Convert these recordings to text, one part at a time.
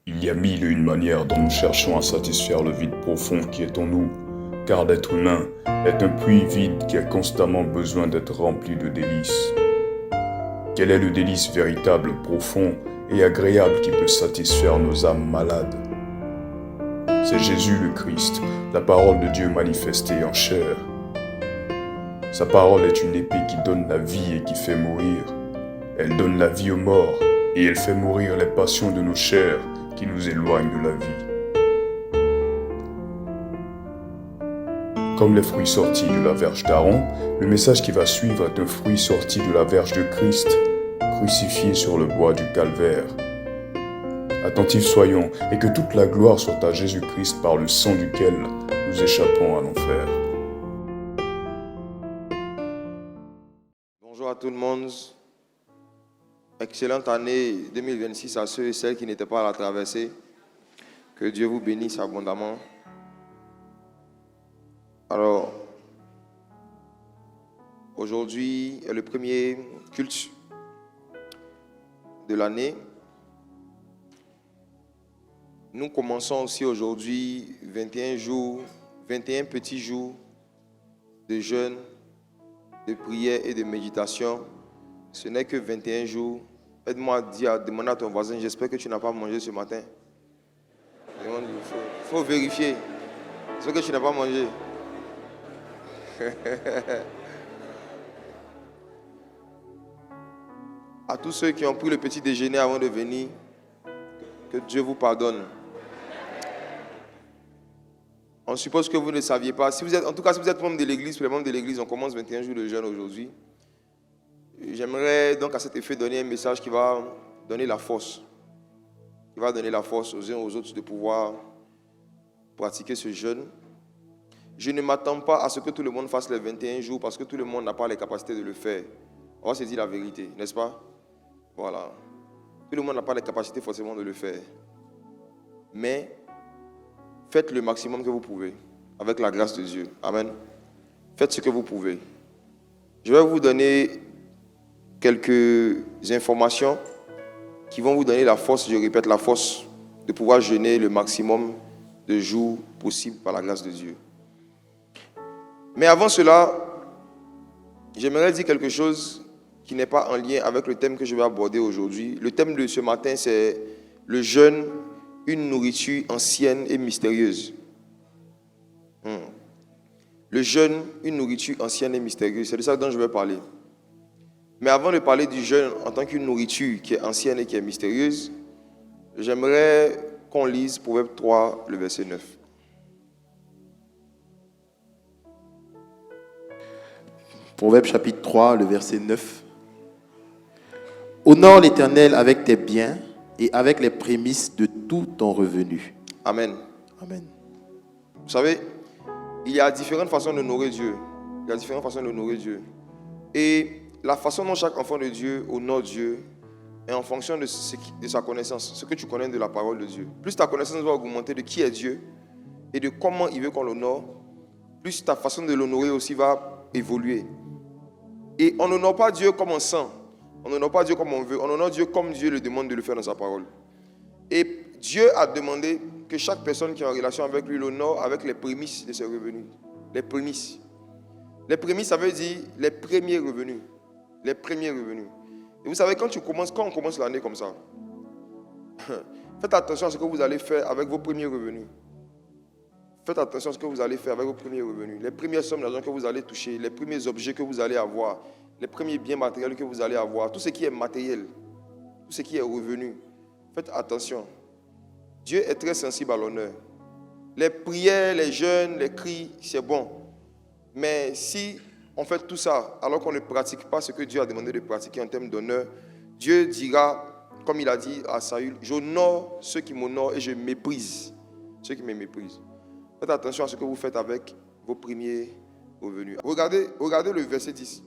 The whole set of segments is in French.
Il y a mille et une manières dont nous cherchons à satisfaire le vide profond qui est en nous, car l'être humain est un puits vide qui a constamment besoin d'être rempli de délices. Quel est le délice véritable, profond et agréable qui peut satisfaire nos âmes malades? C'est Jésus le Christ, la parole de Dieu manifestée en chair. Sa parole est une épée qui donne la vie et qui fait mourir. Elle donne la vie aux morts et elle fait mourir les passions de nos chairs qui nous éloignent de la vie. Comme les fruits sortis de la verge d'Aaron, le message qui va suivre est un fruit sorti de la verge de Christ, crucifié sur le bois du calvaire. Attentifs soyons, et que toute la gloire soit à Jésus-Christ par le sang duquel nous échappons à l'enfer. Bonjour à tout le monde. Excellente année 2026 à ceux et celles qui n'étaient pas à la traversée. Que Dieu vous bénisse abondamment. Alors, aujourd'hui est le premier culte de l'année. Nous commençons aussi aujourd'hui 21 jours, 21 petits jours de jeûne, de prière et de méditation. Ce n'est que 21 jours. Aide-moi à demander à ton voisin, j'espère que tu n'as pas mangé ce matin. Il faut vérifier. J'espère que tu n'as pas mangé. À tous ceux qui ont pris le petit déjeuner avant de venir, que Dieu vous pardonne. On suppose que vous ne saviez pas. En tout cas, si vous êtes membre de l'église, pour les membres de l'église, on commence 21 jours de jeûne aujourd'hui. J'aimerais donc à cet effet donner un message qui va donner la force. Qui va donner la force aux uns aux autres de pouvoir pratiquer ce jeûne. Je ne m'attends pas à ce que tout le monde fasse les 21 jours parce que tout le monde n'a pas les capacités de le faire. On va se dire la vérité, n'est-ce pas? Voilà. Tout le monde n'a pas les capacités forcément de le faire. Mais faites le maximum que vous pouvez avec la grâce de Dieu. Amen. Faites ce que vous pouvez. Je vais vous donner quelques informations qui vont vous donner la force, je répète, la force de pouvoir jeûner le maximum de jours possible par la grâce de Dieu. Mais avant cela, j'aimerais dire quelque chose qui n'est pas en lien avec le thème que je vais aborder aujourd'hui. Le thème de ce matin, c'est le jeûne, une nourriture ancienne et mystérieuse. Le jeûne, une nourriture ancienne et mystérieuse, c'est de ça dont je vais parler. Mais avant de parler du jeûne en tant qu'une nourriture qui est ancienne et qui est mystérieuse, j'aimerais qu'on lise Proverbe 3, le verset 9. Proverbe chapitre 3, le verset 9. Honore l'Éternel avec tes biens et avec les prémices de tout ton revenu. Amen. Amen. Vous savez, il y a différentes façons d'honorer Dieu. Il y a différentes façons d'honorer Dieu. Et la façon dont chaque enfant de Dieu honore Dieu est en fonction de sa connaissance, ce que tu connais de la parole de Dieu. Plus ta connaissance va augmenter de qui est Dieu et de comment il veut qu'on l'honore, plus ta façon de l'honorer aussi va évoluer. Et on n'honore pas Dieu comme on sent, on n'honore pas Dieu comme on veut, on honore Dieu comme Dieu le demande de le faire dans sa parole. Et Dieu a demandé que chaque personne qui est en relation avec lui l'honore avec les prémices de ses revenus. Les prémices. Les prémices, ça veut dire les premiers revenus. Les premiers revenus. Et vous savez, quand on commence l'année comme ça, faites attention à ce que vous allez faire avec vos premiers revenus. Faites attention à ce que vous allez faire avec vos premiers revenus. Les premières sommes d'argent que vous allez toucher, les premiers objets que vous allez avoir, les premiers biens matériels que vous allez avoir, tout ce qui est matériel, tout ce qui est revenu. Faites attention. Dieu est très sensible à l'honneur. Les prières, les jeûnes, les cris, c'est bon. Mais si on fait tout ça alors qu'on ne pratique pas ce que Dieu a demandé de pratiquer en termes d'honneur, Dieu dira, comme il a dit à Saül, j'honore ceux qui m'honorent et je méprise ceux qui me méprisent. Faites attention à ce que vous faites avec vos premiers revenus. Regardez le verset 10.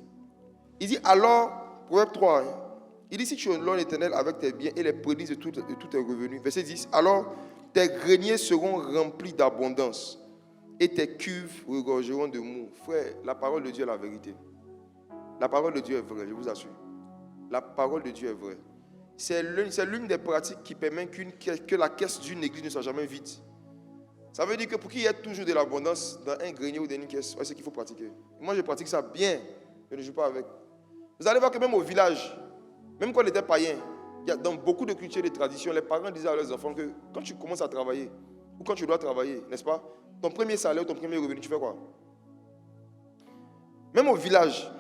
Il dit alors, Proverbe 3, il dit si tu honores l'Éternel avec tes biens et les prémices de tous tes revenus. Verset 10, alors tes greniers seront remplis d'abondance et tes cuves regorgeront de mou. Frère, la parole de Dieu est la vérité. La parole de Dieu est vraie, je vous assure. La parole de Dieu est vraie. c'est l'une des pratiques qui permet que la caisse d'une église ne soit jamais vide. Ça veut dire que pour qu'il y ait toujours de l'abondance dans un grenier ou dans une caisse, c'est ce qu'il faut pratiquer. Moi, je pratique ça bien. Je ne joue pas avec. Vous allez voir que même au village, même quand on était païen, dans beaucoup de cultures et de traditions, les parents disaient à leurs enfants que quand tu commences à travailler, ou quand tu dois travailler, n'est-ce pas, ton premier salaire, ton premier revenu, tu fais quoi? Même au village,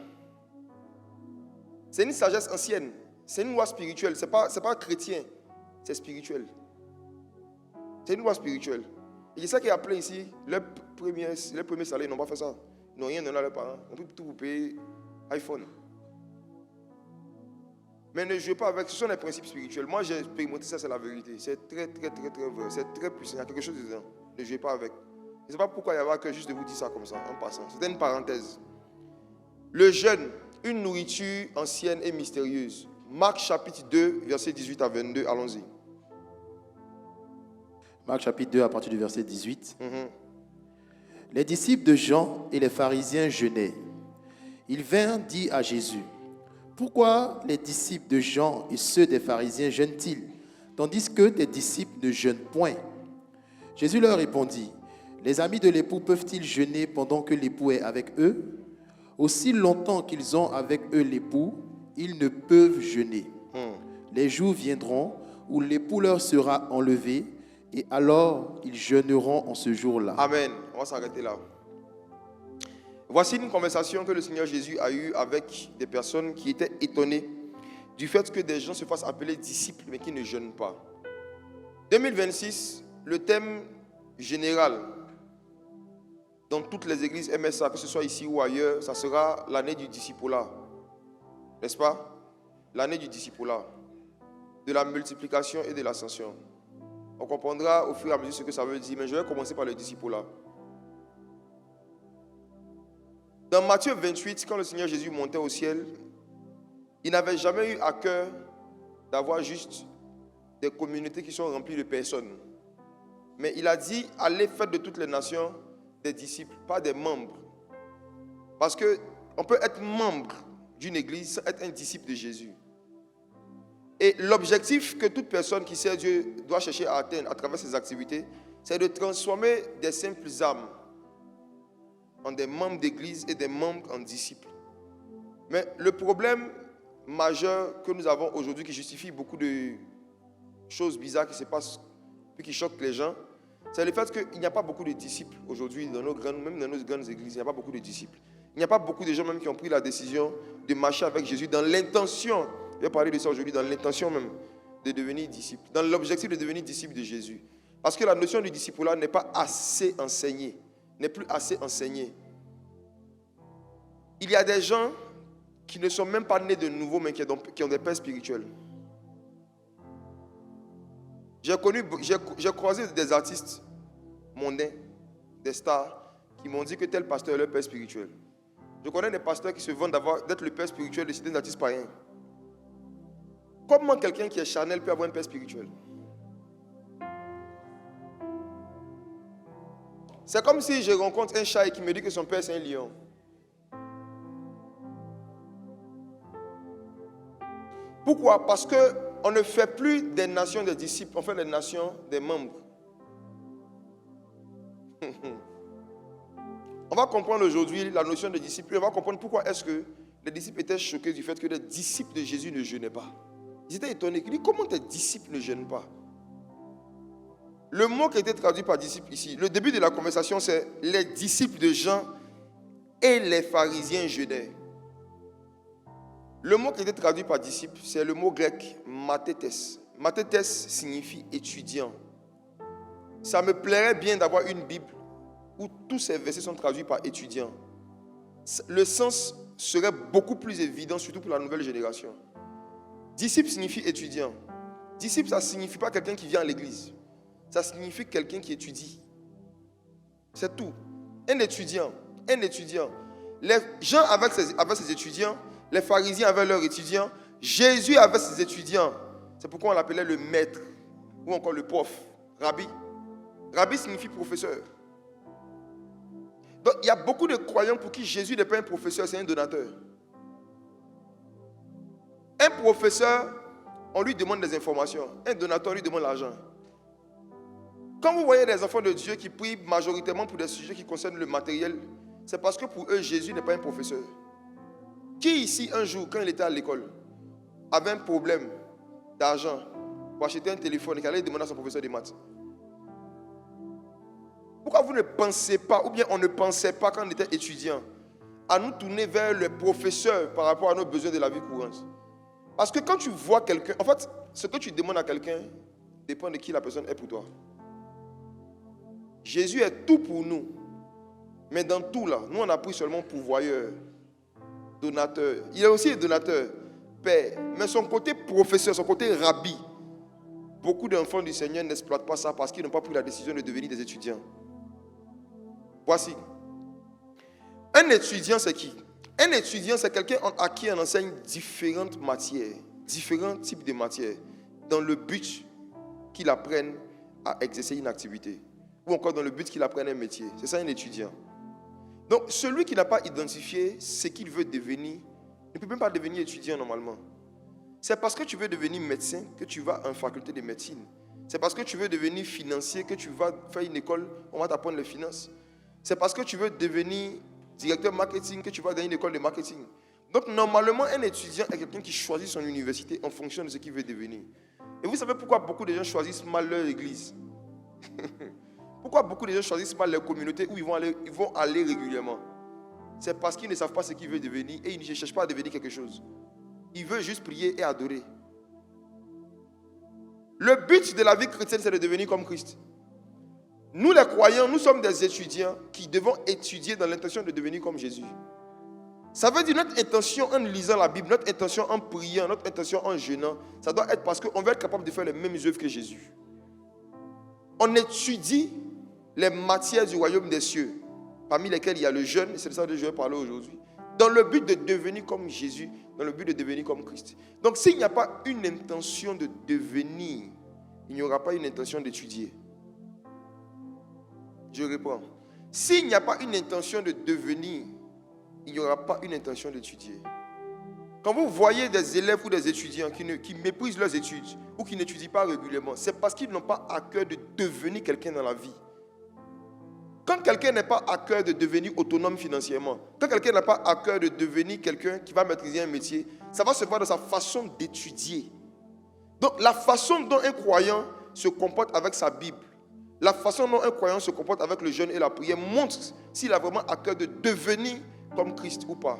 c'est une sagesse ancienne, c'est une loi spirituelle, c'est pas chrétien, c'est spirituel. C'est une loi spirituelle. Et c'est ça qui est appelé ici, les premiers salaires, ils n'ont pas fait ça. Ils n'ont rien donné à leurs parents. On peut tout vous payer iPhone. Mais ne jouez pas avec, ce sont les principes spirituels. Moi, j'ai expérimenté ça, c'est la vérité. C'est très, très, très, très vrai. C'est très puissant. Il y a quelque chose dedans. Ne jouez pas avec. Je ne sais pas pourquoi il y a que juste de vous dire ça comme ça, en passant. C'était une parenthèse. Le jeûne, une nourriture ancienne et mystérieuse. Marc chapitre 2, versets 18 à 22. Allons-y. Marc chapitre 2, à partir du verset 18. Les disciples de Jean et les pharisiens jeûnaient. Ils vinrent dire à Jésus: pourquoi les disciples de Jean et ceux des pharisiens jeûnent-ils, tandis que tes disciples ne jeûnent point? Jésus leur répondit: les amis de l'époux peuvent-ils jeûner pendant que l'époux est avec eux? Aussi longtemps qu'ils ont avec eux l'époux, ils ne peuvent jeûner. Les jours viendront où l'époux leur sera enlevé, et alors ils jeûneront en ce jour-là. Amen. On va s'arrêter là. Voici une conversation que le Seigneur Jésus a eue avec des personnes qui étaient étonnées du fait que des gens se fassent appeler disciples mais qui ne jeûnent pas. 2026, le thème général dans toutes les églises MSA, que ce soit ici ou ailleurs, ça sera l'année du discipulat. N'est-ce pas? L'année du discipulat, de la multiplication et de l'ascension. On comprendra au fur et à mesure ce que ça veut dire, mais je vais commencer par le discipulat. Dans Matthieu 28, quand le Seigneur Jésus montait au ciel, il n'avait jamais eu à cœur d'avoir juste des communautés qui sont remplies de personnes. Mais il a dit, allez faire de toutes les nations des disciples, pas des membres. Parce qu'on peut être membre d'une église sans être un disciple de Jésus. Et l'objectif que toute personne qui sert Dieu doit chercher à atteindre à travers ses activités, c'est de transformer des simples âmes en des membres d'église et des membres en disciples. Mais le problème majeur que nous avons aujourd'hui, qui justifie beaucoup de choses bizarres qui se passent, puis qui choquent les gens, c'est le fait qu'il n'y a pas beaucoup de disciples aujourd'hui, même dans nos grandes églises, il n'y a pas beaucoup de disciples. Il n'y a pas beaucoup de gens même qui ont pris la décision de marcher avec Jésus dans l'intention, je vais parler de ça aujourd'hui, dans l'intention même de devenir disciple, dans l'objectif de devenir disciple de Jésus. Parce que la notion du discipulat n'est pas assez enseignée, n'est plus assez enseignée. Il y a des gens qui ne sont même pas nés de nouveau, mais qui ont des pères spirituels. J'ai croisé des artistes mondains, des stars, qui m'ont dit que tel pasteur est leur père spirituel. Je connais des pasteurs qui se vendent d'être le père spirituel de certains artistes païens. Comment quelqu'un qui est charnel peut avoir un père spirituel? C'est comme si je rencontre un chat et qui me dit que son père c'est un lion. Pourquoi? Parce qu'on ne fait plus des nations des disciples, on fait des nations des membres. On va comprendre aujourd'hui la notion de disciple. On va comprendre pourquoi est-ce que les disciples étaient choqués du fait que les disciples de Jésus ne jeûnaient pas. Ils étaient étonnés. Ils disent, comment tes disciples ne jeûnent pas? Le mot qui a été traduit par disciple ici, le début de la conversation, c'est les disciples de Jean et les pharisiens jeûnaient. Le mot qui a été traduit par disciple, c'est le mot grec mathetes. Mathetes signifie étudiant. Ça me plairait bien d'avoir une Bible où tous ces versets sont traduits par étudiant. Le sens serait beaucoup plus évident, surtout pour la nouvelle génération. Disciple signifie étudiant. Disciple, ça ne signifie pas quelqu'un qui vient à l'église. Ça signifie quelqu'un qui étudie. C'est tout. Un étudiant. Un étudiant. Les gens avec ses étudiants, les pharisiens avaient leurs étudiants, Jésus avait ses étudiants. C'est pourquoi on l'appelait le maître ou encore le prof, rabbi. Rabbi signifie professeur. Donc il y a beaucoup de croyants pour qui Jésus n'est pas un professeur, c'est un donateur. Un professeur, on lui demande des informations. Un donateur lui demande l'argent. Quand vous voyez des enfants de Dieu qui prient majoritairement pour des sujets qui concernent le matériel, c'est parce que pour eux, Jésus n'est pas un professeur. Qui ici, un jour, quand il était à l'école, avait un problème d'argent pour acheter un téléphone et qu'il allait demander à son professeur de maths? Pourquoi vous ne pensez pas, ou bien on ne pensait pas quand on était étudiant, à nous tourner vers le professeur par rapport à nos besoins de la vie courante? Parce que quand tu vois quelqu'un, en fait, ce que tu demandes à quelqu'un dépend de qui la personne est pour toi. Jésus est tout pour nous. Mais dans tout là, nous on a pris seulement pourvoyeur, donateur. Il est aussi donateur, père. Mais son côté professeur, son côté rabbi, beaucoup d'enfants du Seigneur n'exploitent pas ça parce qu'ils n'ont pas pris la décision de devenir des étudiants. Voici. Un étudiant, c'est qui? Un étudiant, c'est quelqu'un à qui on enseigne différentes matières, différents types de matières, dans le but qu'il apprenne à exercer une activité. Ou encore dans le but qu'il apprenne un métier. C'est ça un étudiant. Donc, celui qui n'a pas identifié ce qu'il veut devenir, ne peut même pas devenir étudiant normalement. C'est parce que tu veux devenir médecin que tu vas en faculté de médecine. C'est parce que tu veux devenir financier que tu vas faire une école, on va t'apprendre les finances. C'est parce que tu veux devenir directeur marketing que tu vas dans une école de marketing. Donc, normalement, un étudiant est quelqu'un qui choisit son université en fonction de ce qu'il veut devenir. Et vous savez pourquoi beaucoup de gens choisissent mal leur église? Pourquoi beaucoup de gens choisissent mal leur communauté où ils vont aller régulièrement? C'est parce qu'ils ne savent pas ce qu'ils veulent devenir et ils ne cherchent pas à devenir quelque chose. Ils veulent juste prier et adorer. Le but de la vie chrétienne, c'est de devenir comme Christ. Nous, les croyants, nous sommes des étudiants qui devons étudier dans l'intention de devenir comme Jésus. Ça veut dire notre intention en lisant la Bible, notre intention en priant, notre intention en jeûnant, ça doit être parce qu'on veut être capable de faire les mêmes œuvres que Jésus. On étudie les matières du royaume des cieux, parmi lesquelles il y a le jeûne, et c'est de ça que je vais parler aujourd'hui, dans le but de devenir comme Jésus, dans le but de devenir comme Christ. Donc s'il n'y a pas une intention de devenir, il n'y aura pas une intention d'étudier. Je reprends. S'il n'y a pas une intention de devenir, il n'y aura pas une intention d'étudier. Quand vous voyez des élèves ou des étudiants qui méprisent leurs études ou qui n'étudient pas régulièrement, c'est parce qu'ils n'ont pas à cœur de devenir quelqu'un dans la vie. Quand quelqu'un n'a pas à cœur de devenir autonome financièrement, quand quelqu'un n'a pas à cœur de devenir quelqu'un qui va maîtriser un métier, ça va se voir dans sa façon d'étudier. Donc la façon dont un croyant se comporte avec sa Bible, la façon dont un croyant se comporte avec le jeûne et la prière montre s'il a vraiment à cœur de devenir comme Christ ou pas.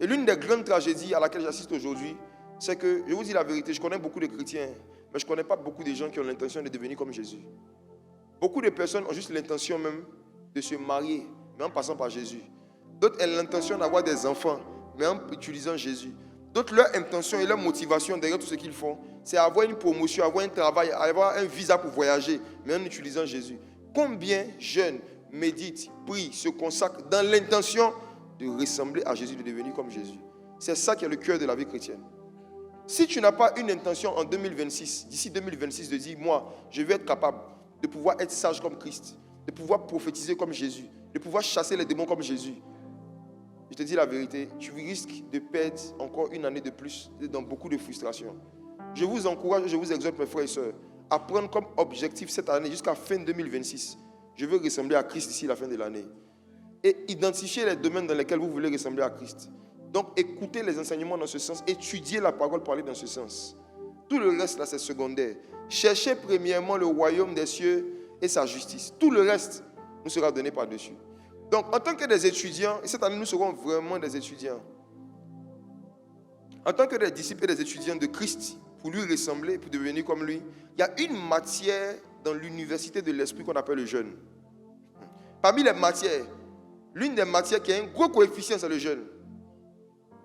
Et l'une des grandes tragédies à laquelle j'assiste aujourd'hui, c'est que, je vous dis la vérité, je connais beaucoup de chrétiens, mais je ne connais pas beaucoup de gens qui ont l'intention de devenir comme Jésus. Beaucoup de personnes ont juste l'intention même de se marier, mais en passant par Jésus. D'autres ont l'intention d'avoir des enfants, mais en utilisant Jésus. D'autres, leur intention et leur motivation derrière tout ce qu'ils font, c'est avoir une promotion, avoir un travail, avoir un visa pour voyager, mais en utilisant Jésus. Combien jeunes méditent, prient, se consacrent dans l'intention de ressembler à Jésus, de devenir comme Jésus? C'est ça qui est le cœur de la vie chrétienne. Si tu n'as pas une intention en 2026, d'ici 2026, de dire, moi, je vais être capable de pouvoir être sage comme Christ, de pouvoir prophétiser comme Jésus, de pouvoir chasser les démons comme Jésus, je te dis la vérité, tu risques de perdre encore une année de plus dans beaucoup de frustration. Je vous encourage, je vous exhorte, mes frères et sœurs, à prendre comme objectif cette année jusqu'à fin 2026. Je veux ressembler à Christ d'ici la fin de l'année. Et identifier les domaines dans lesquels vous voulez ressembler à Christ. Donc, écoutez les enseignements dans ce sens, étudiez la parole parlée dans ce sens. Tout le reste, là, c'est secondaire. Cherchez premièrement le royaume des cieux et sa justice. Tout le reste nous sera donné par-dessus. Donc, en tant que des étudiants, et cette année, nous serons vraiment des étudiants. En tant que des disciples et des étudiants de Christ, pour lui ressembler, pour devenir comme lui, il y a une matière dans l'université de l'esprit qu'on appelle le jeûne. Parmi les matières, l'une des matières qui a un gros coefficient, c'est le jeûne.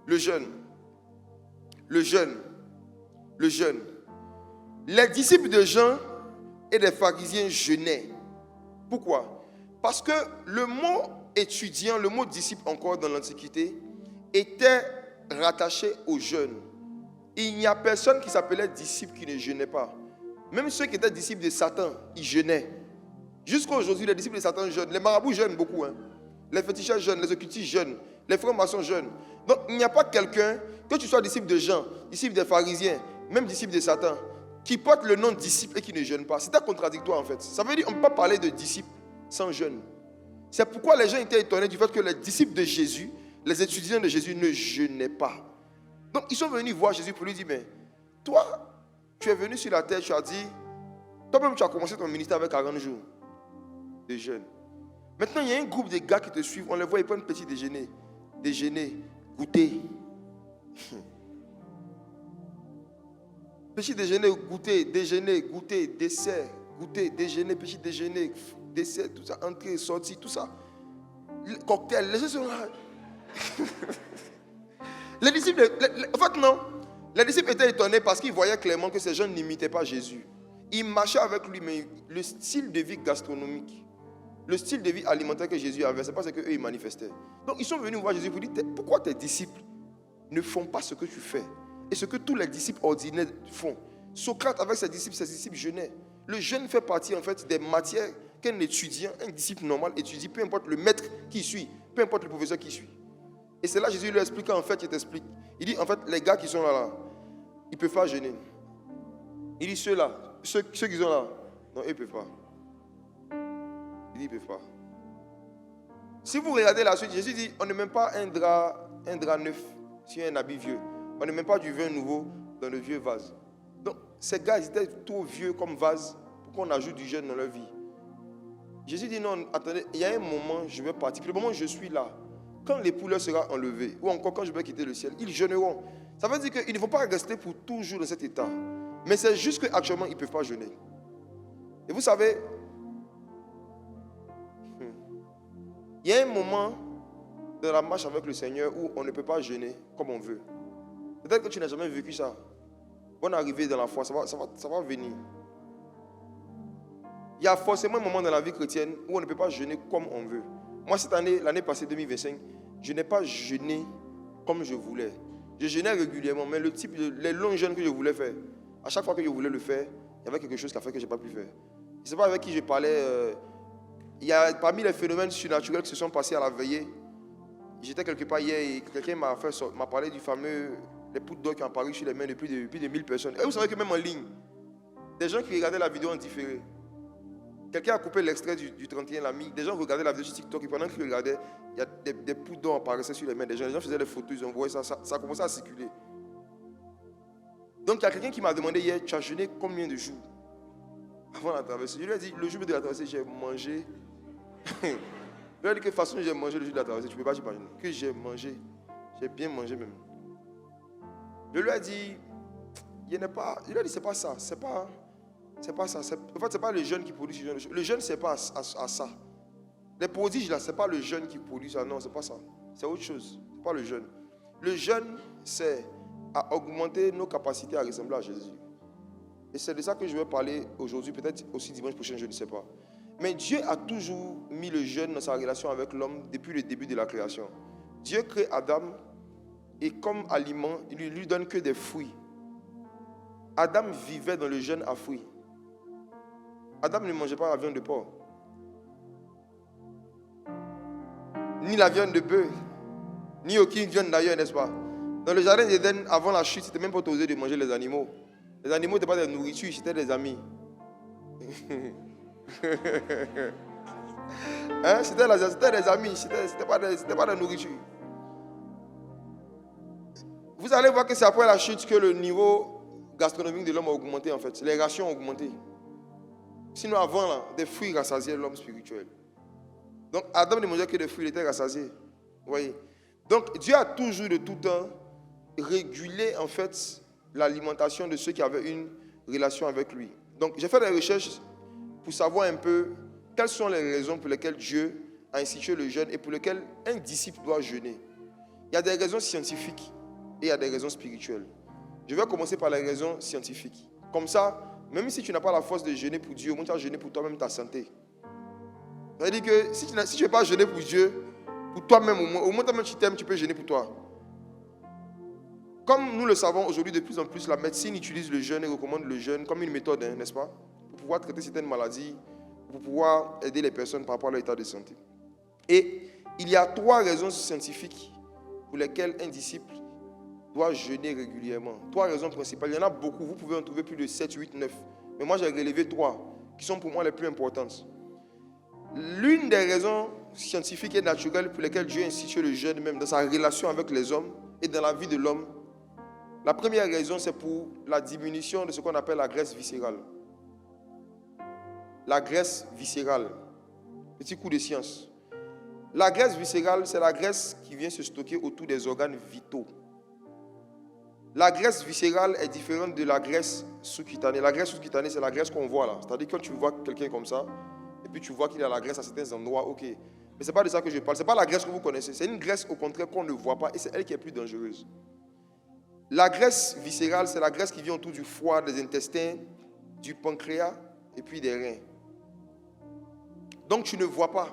Le jeûne. Le jeûne. Le jeûne. Les disciples de Jean et des pharisiens jeûnaient. Pourquoi? Parce que le mot étudiant, le mot disciple encore dans l'Antiquité, était rattaché au jeûne. Il n'y a personne qui s'appelait disciple qui ne jeûnait pas. Même ceux qui étaient disciples de Satan, ils jeûnaient. Jusqu'à aujourd'hui, les disciples de Satan jeûnent. Les marabouts jeûnent beaucoup. Les fétichistes jeûnent, les occultistes jeûnent, les francs-maçons jeûnent. Donc, il n'y a pas quelqu'un, que tu sois disciple de Jean, disciple des pharisiens, même disciple de Satan, qui porte le nom de disciple et qui ne jeûne pas. C'était contradictoire en fait. Ça veut dire qu'on ne peut pas parler de disciple sans jeûne. C'est pourquoi les gens étaient étonnés du fait que les disciples de Jésus, les étudiants de Jésus ne jeûnaient pas. Donc ils sont venus voir Jésus pour lui dire, mais toi, tu es venu sur la terre, tu as dit, toi-même tu as commencé ton ministère avec 40 jours de jeûne. Maintenant, il y a un groupe de gars qui te suivent, on les voit, ils prennent petit déjeuner, goûter. Petit déjeuner, goûter, dessert, goûter, déjeuner, petit déjeuner, dessert, tout ça, entrée, sortie, tout ça. Cocktail, les gens sont là. Les disciples, en fait non, les disciples étaient étonnés parce qu'ils voyaient clairement que ces gens n'imitaient pas Jésus. Ils marchaient avec lui, mais le style de vie gastronomique, le style de vie alimentaire que Jésus avait, c'est pas ce qu'eux ils manifestaient. Donc ils sont venus voir Jésus pour dire, pourquoi tes disciples ne font pas ce que tu fais et ce que tous les disciples ordinaires font. Socrate avec ses disciples jeûnaient. Le jeûne fait partie en fait des matières qu'un étudiant, un disciple normal étudie, peu importe le maître qui suit, peu importe le professeur qui suit. Et c'est là Jésus lui explique, en fait, il t'explique. Il dit, en fait, les gars qui sont là, ils ne peuvent pas jeûner. Il dit, ceux qui sont là, non, ils ne peuvent pas. Il dit, ils ne peuvent pas. Si vous regardez la suite, Jésus dit, on ne met pas un drap neuf sur un habit vieux. On ne met pas du vin nouveau dans le vieux vase. Donc, ces gars, ils étaient trop vieux comme vase pour qu'on ajoute du jeûne dans leur vie. Jésus dit, non, attendez, il y a un moment, je vais partir. Puis le moment où je suis là, quand l'époux leur sera enlevé, ou encore quand je vais quitter le ciel, ils jeûneront. Ça veut dire qu'ils ne vont pas rester pour toujours dans cet état. Mais c'est juste qu'actuellement, ils ne peuvent pas jeûner. Et vous savez, il y a un moment dans la marche avec le Seigneur où on ne peut pas jeûner comme on veut. Peut-être que tu n'as jamais vécu ça. Bonne arrivée dans la foi, ça va venir. Il y a forcément un moment dans la vie chrétienne où on ne peut pas jeûner comme on veut. Moi, cette année, l'année passée, 2025, je n'ai pas jeûné comme je voulais. Je jeûnais régulièrement, mais les longs jeûnes que je voulais faire, à chaque fois que je voulais le faire, il y avait quelque chose qui a fait que je n'ai pas pu faire. Je ne sais pas avec qui je parlais. Il y a parmi les phénomènes surnaturels qui se sont passés à la veillée. J'étais quelque part hier et quelqu'un m'a parlé du fameux, les poudres d'eau qui ont apparu sur les mains de plus de 1000 personnes. Et vous savez que même en ligne, des gens qui regardaient la vidéo en différé, quelqu'un a coupé l'extrait du 31, l'a mis. Des gens regardaient la vidéo sur TikTok et pendant qu'ils regardaient, il y a des poudres d'eau apparaissaient sur les mains des gens. Les gens faisaient des photos, ils envoyaient ça. Ça a commencé à circuler. Donc il y a quelqu'un qui m'a demandé hier, tu as jeûné combien de jours avant la traversée? Je lui ai dit, le jour de la traversée, j'ai mangé. Je lui ai dit, de quelle façon j'ai mangé le jour de la traversée? Tu ne peux pas t'imaginer. Que j'ai mangé. J'ai bien mangé même. Je lui ai dit, il n'est pas. Je lui ai dit, c'est pas ça. C'est pas ça. En fait, ce n'est pas le jeûne qui produit ce genre de choses. Le jeûne, ce n'est pas à ça. Les prodiges, là, ce n'est pas le jeûne qui produit ça. Non, ce n'est pas ça. C'est autre chose. Ce n'est pas le jeûne. Le jeûne, c'est à augmenter nos capacités à ressembler à Jésus. Et c'est de ça que je vais parler aujourd'hui, peut-être aussi dimanche prochain, je ne sais pas. Mais Dieu a toujours mis le jeûne dans sa relation avec l'homme depuis le début de la création. Dieu crée Adam et comme aliment, il ne lui donne que des fruits. Adam vivait dans le jeûne à fruits. Adam ne mangeait pas la viande de porc, ni la viande de bœuf, ni aucune viande d'ailleurs, n'est-ce pas? Dans le jardin d'Éden, avant la chute, c'était même pas autorisé de manger les animaux. Les animaux n'étaient pas des nourritures, c'était des amis. Hein? C'était des amis, c'était pas de la nourriture. Vous allez voir que c'est après la chute que le niveau gastronomique de l'homme a augmenté en fait. Les rations ont augmenté. Sinon avant, là, des fruits rassasiaient l'homme spirituel. Donc Adam ne mangeait que des fruits, il était rassasié. Vous voyez? Donc Dieu a toujours de tout temps régulé en fait l'alimentation de ceux qui avaient une relation avec lui. Donc j'ai fait des recherches pour savoir un peu quelles sont les raisons pour lesquelles Dieu a institué le jeûne et pour lesquelles un disciple doit jeûner. Il y a des raisons scientifiques et il y a des raisons spirituelles. Je vais commencer par les raisons scientifiques. Comme ça, même si tu n'as pas la force de jeûner pour Dieu, au moins tu vas jeûner pour toi-même ta santé. C'est-à-dire que si tu ne veux pas jeûner pour Dieu, pour toi-même au moins toi-même tu t'aimes, tu peux jeûner pour toi. Comme nous le savons aujourd'hui de plus en plus, la médecine utilise le jeûne et recommande le jeûne comme une méthode, n'est-ce pas? Pour pouvoir traiter certaines maladies, pour pouvoir aider les personnes par rapport à leur état de santé. Et il y a 3 raisons scientifiques pour lesquelles un disciple doit jeûner régulièrement. 3 raisons principales. Il y en a beaucoup, vous pouvez en trouver plus de 7, 8, 9. Mais moi, j'ai relevé 3 qui sont pour moi les plus importantes. L'une des raisons scientifiques et naturelles pour lesquelles Dieu a institué le jeûne, même dans sa relation avec les hommes et dans la vie de l'homme, la première raison, c'est pour la diminution de ce qu'on appelle la graisse viscérale. La graisse viscérale. Petit coup de science. La graisse viscérale, c'est la graisse qui vient se stocker autour des organes vitaux. La graisse viscérale est différente de la graisse sous-cutanée. La graisse sous-cutanée, c'est la graisse qu'on voit là. C'est-à-dire quand tu vois quelqu'un comme ça, et puis tu vois qu'il a la graisse à certains endroits, ok. Mais ce n'est pas de ça que je parle. Ce n'est pas la graisse que vous connaissez. C'est une graisse au contraire qu'on ne voit pas et c'est elle qui est plus dangereuse. La graisse viscérale, c'est la graisse qui vient autour du foie, des intestins, du pancréas et puis des reins. Donc tu ne vois pas.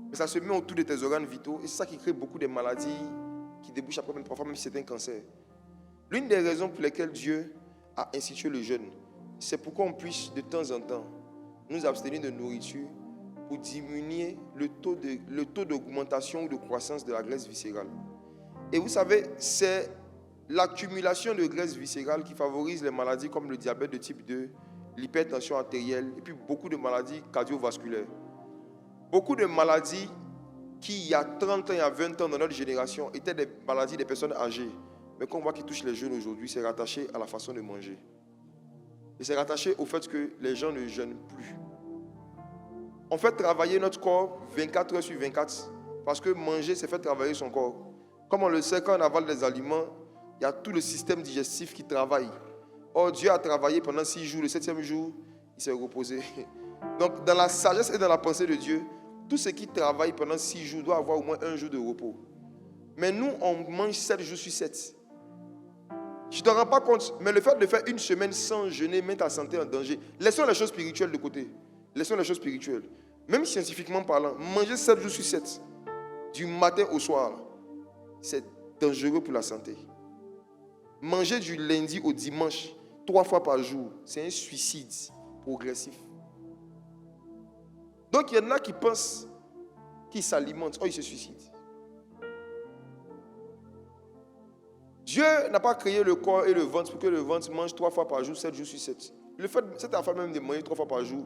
Mais ça se met autour de tes organes vitaux et c'est ça qui crée beaucoup de maladies qui débouchent après même parfois même si c'est un cancer. L'une des raisons pour lesquelles Dieu a institué le jeûne, c'est pour qu'on puisse de temps en temps nous abstenir de nourriture pour diminuer le taux d'augmentation ou de croissance de la graisse viscérale. Et vous savez, c'est l'accumulation de graisse viscérale qui favorise les maladies comme le diabète de type 2, l'hypertension artérielle et puis beaucoup de maladies cardiovasculaires. Beaucoup de maladies qui, il y a 30 ans, il y a 20 ans dans notre génération, étaient des maladies des personnes âgées. Mais qu'on voit qui touche les jeunes aujourd'hui, c'est rattaché à la façon de manger. Et c'est rattaché au fait que les gens ne jeûnent plus. On fait travailler notre corps 24 heures sur 24 parce que manger, c'est faire travailler son corps. Comme on le sait, quand on avale des aliments, il y a tout le système digestif qui travaille. Or, Dieu a travaillé pendant 6 jours. Le 7e jour, il s'est reposé. Donc, dans la sagesse et dans la pensée de Dieu, tout ce qui travaille pendant 6 jours doit avoir au moins 1 jour de repos. Mais nous, on mange 7 jours sur 7. Tu ne te rends pas compte, mais le fait de faire une semaine sans jeûner met ta santé en danger. Laissons les choses spirituelles de côté. Laissons les choses spirituelles. Même scientifiquement parlant, manger 7 jours sur 7, du matin au soir, c'est dangereux pour la santé. Manger du lundi au dimanche, 3 fois par jour, c'est un suicide progressif. Donc il y en a qui pensent qu'ils s'alimentent, ils se suicident. Dieu n'a pas créé le corps et le ventre pour que le ventre mange 3 fois par jour, 7 jours sur 7. Le fait, cette affaire même de manger 3 fois par jour,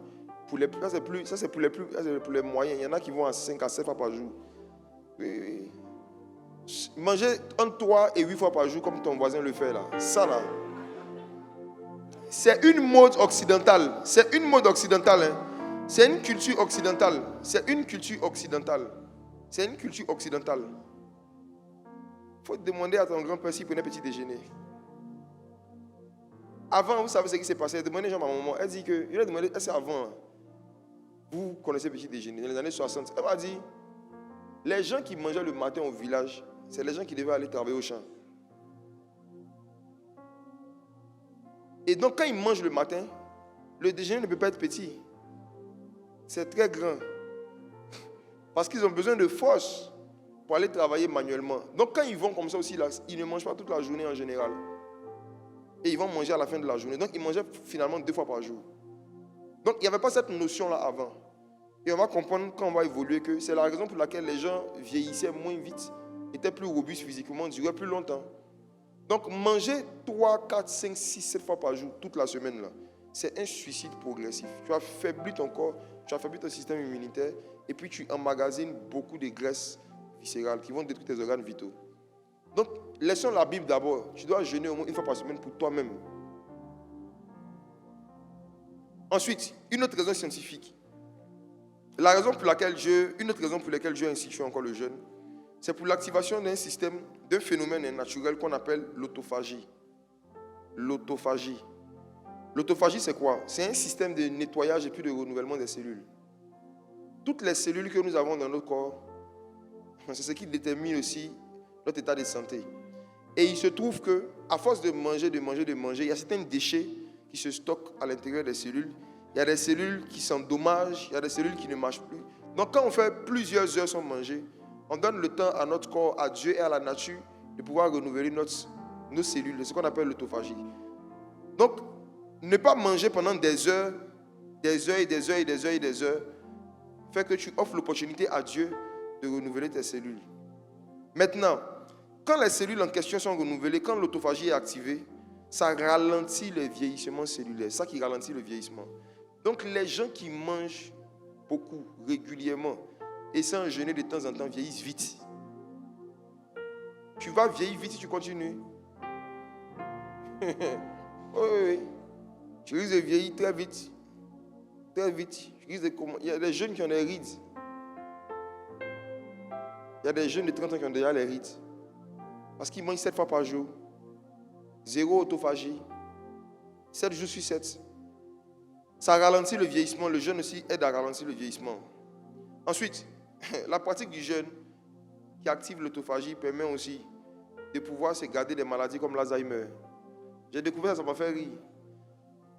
ça c'est pour les moyens. Il y en a qui vont à 5 à 7 fois par jour. Oui. Manger entre 3 et 8 fois par jour comme ton voisin le fait là. Ça là. C'est une mode occidentale. C'est une mode occidentale. Hein. C'est une culture occidentale. C'est une culture occidentale. C'est une culture occidentale. Il faut demander à ton grand-père s'il prenait petit déjeuner. Avant, vous savez ce qui s'est passé. Demandez à ma maman. Elle dit que, je lui ai demandé, c'est avant. Vous connaissez petit déjeuner, dans les années 60. Elle m'a dit, les gens qui mangeaient le matin au village, c'est les gens qui devaient aller travailler au champ. Et donc, quand ils mangent le matin, le déjeuner ne peut pas être petit. C'est très grand. Parce qu'ils ont besoin de force pour aller travailler manuellement. Donc quand ils vont comme ça aussi, là, ils ne mangent pas toute la journée en général. Et ils vont manger à la fin de la journée. Donc ils mangeaient finalement 2 fois par jour. Donc il n'y avait pas cette notion-là avant. Et on va comprendre quand on va évoluer que c'est la raison pour laquelle les gens vieillissaient moins vite, étaient plus robustes physiquement, duraient plus longtemps. Donc manger 3, 4, 5, 6, 7 fois par jour, toute la semaine, là, c'est un suicide progressif. Tu affaiblis ton corps, tu affaiblis ton système immunitaire, et puis tu emmagasines beaucoup de graisses viscérales qui vont détruire tes organes vitaux. Donc, laissons la Bible d'abord. Tu dois jeûner au moins 1 fois par semaine pour toi-même. Ensuite, une autre raison scientifique. Une autre raison pour laquelle Dieu a institué encore le jeûne, c'est pour l'activation d'un phénomène naturel qu'on appelle l'autophagie. L'autophagie. L'autophagie, c'est quoi? C'est un système de nettoyage et puis de renouvellement des cellules. Toutes les cellules que nous avons dans notre corps, c'est ce qui détermine aussi notre état de santé. Et il se trouve qu'à force de manger, il y a certains déchets qui se stockent à l'intérieur des cellules. Il y a des cellules qui s'endommagent, il y a des cellules qui ne marchent plus. Donc quand on fait plusieurs heures sans manger, on donne le temps à notre corps, à Dieu et à la nature de pouvoir renouveler nos cellules. C'est ce qu'on appelle l'autophagie. Donc, ne pas manger pendant des heures fait que tu offres l'opportunité à Dieu de renouveler tes cellules. Maintenant, quand les cellules en question sont renouvelées, quand l'autophagie est activée, ça ralentit le vieillissement cellulaire. C'est ça qui ralentit le vieillissement. Donc les gens qui mangent beaucoup, régulièrement, et sans jeûner de temps en temps, vieillissent vite. Tu vas vieillir vite si tu continues. Oui. Tu risques de vieillir très vite. Très vite. Il y a des jeunes qui ont des rides. Il y a des jeunes de 30 ans qui ont déjà les rides. Parce qu'ils mangent 7 fois par jour. 0 autophagie. 7 jours sur 7. Ça ralentit le vieillissement. Le jeûne aussi aide à ralentir le vieillissement. Ensuite, la pratique du jeûne qui active l'autophagie permet aussi de pouvoir se garder des maladies comme l'Alzheimer. J'ai découvert ça m'a fait rire.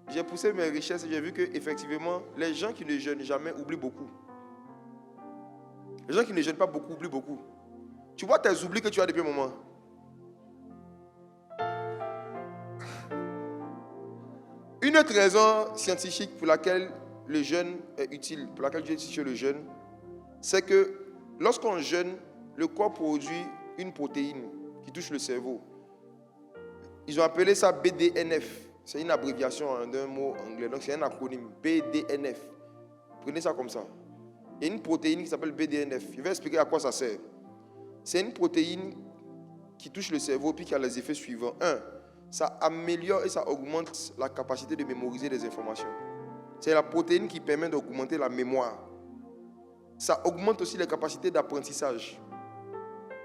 J'ai poussé mes recherches et j'ai vu qu'effectivement, les gens qui ne jeûnent jamais oublient beaucoup. Les gens qui ne jeûnent pas beaucoup oublient beaucoup. Tu vois tes oublis que tu as depuis un moment. Une autre raison scientifique pour laquelle le jeûne est utile, pour laquelle Dieu institue le jeûne, c'est que lorsqu'on jeûne, le corps produit une protéine qui touche le cerveau. Ils ont appelé ça BDNF. C'est une abréviation d'un mot anglais. Donc c'est un acronyme BDNF. Prenez ça comme ça. Il y a une protéine qui s'appelle BDNF. Je vais expliquer à quoi ça sert. C'est une protéine qui touche le cerveau puis qui a les effets suivants. 1. Ça améliore et ça augmente la capacité de mémoriser des informations. C'est la protéine qui permet d'augmenter la mémoire. Ça augmente aussi les capacités d'apprentissage.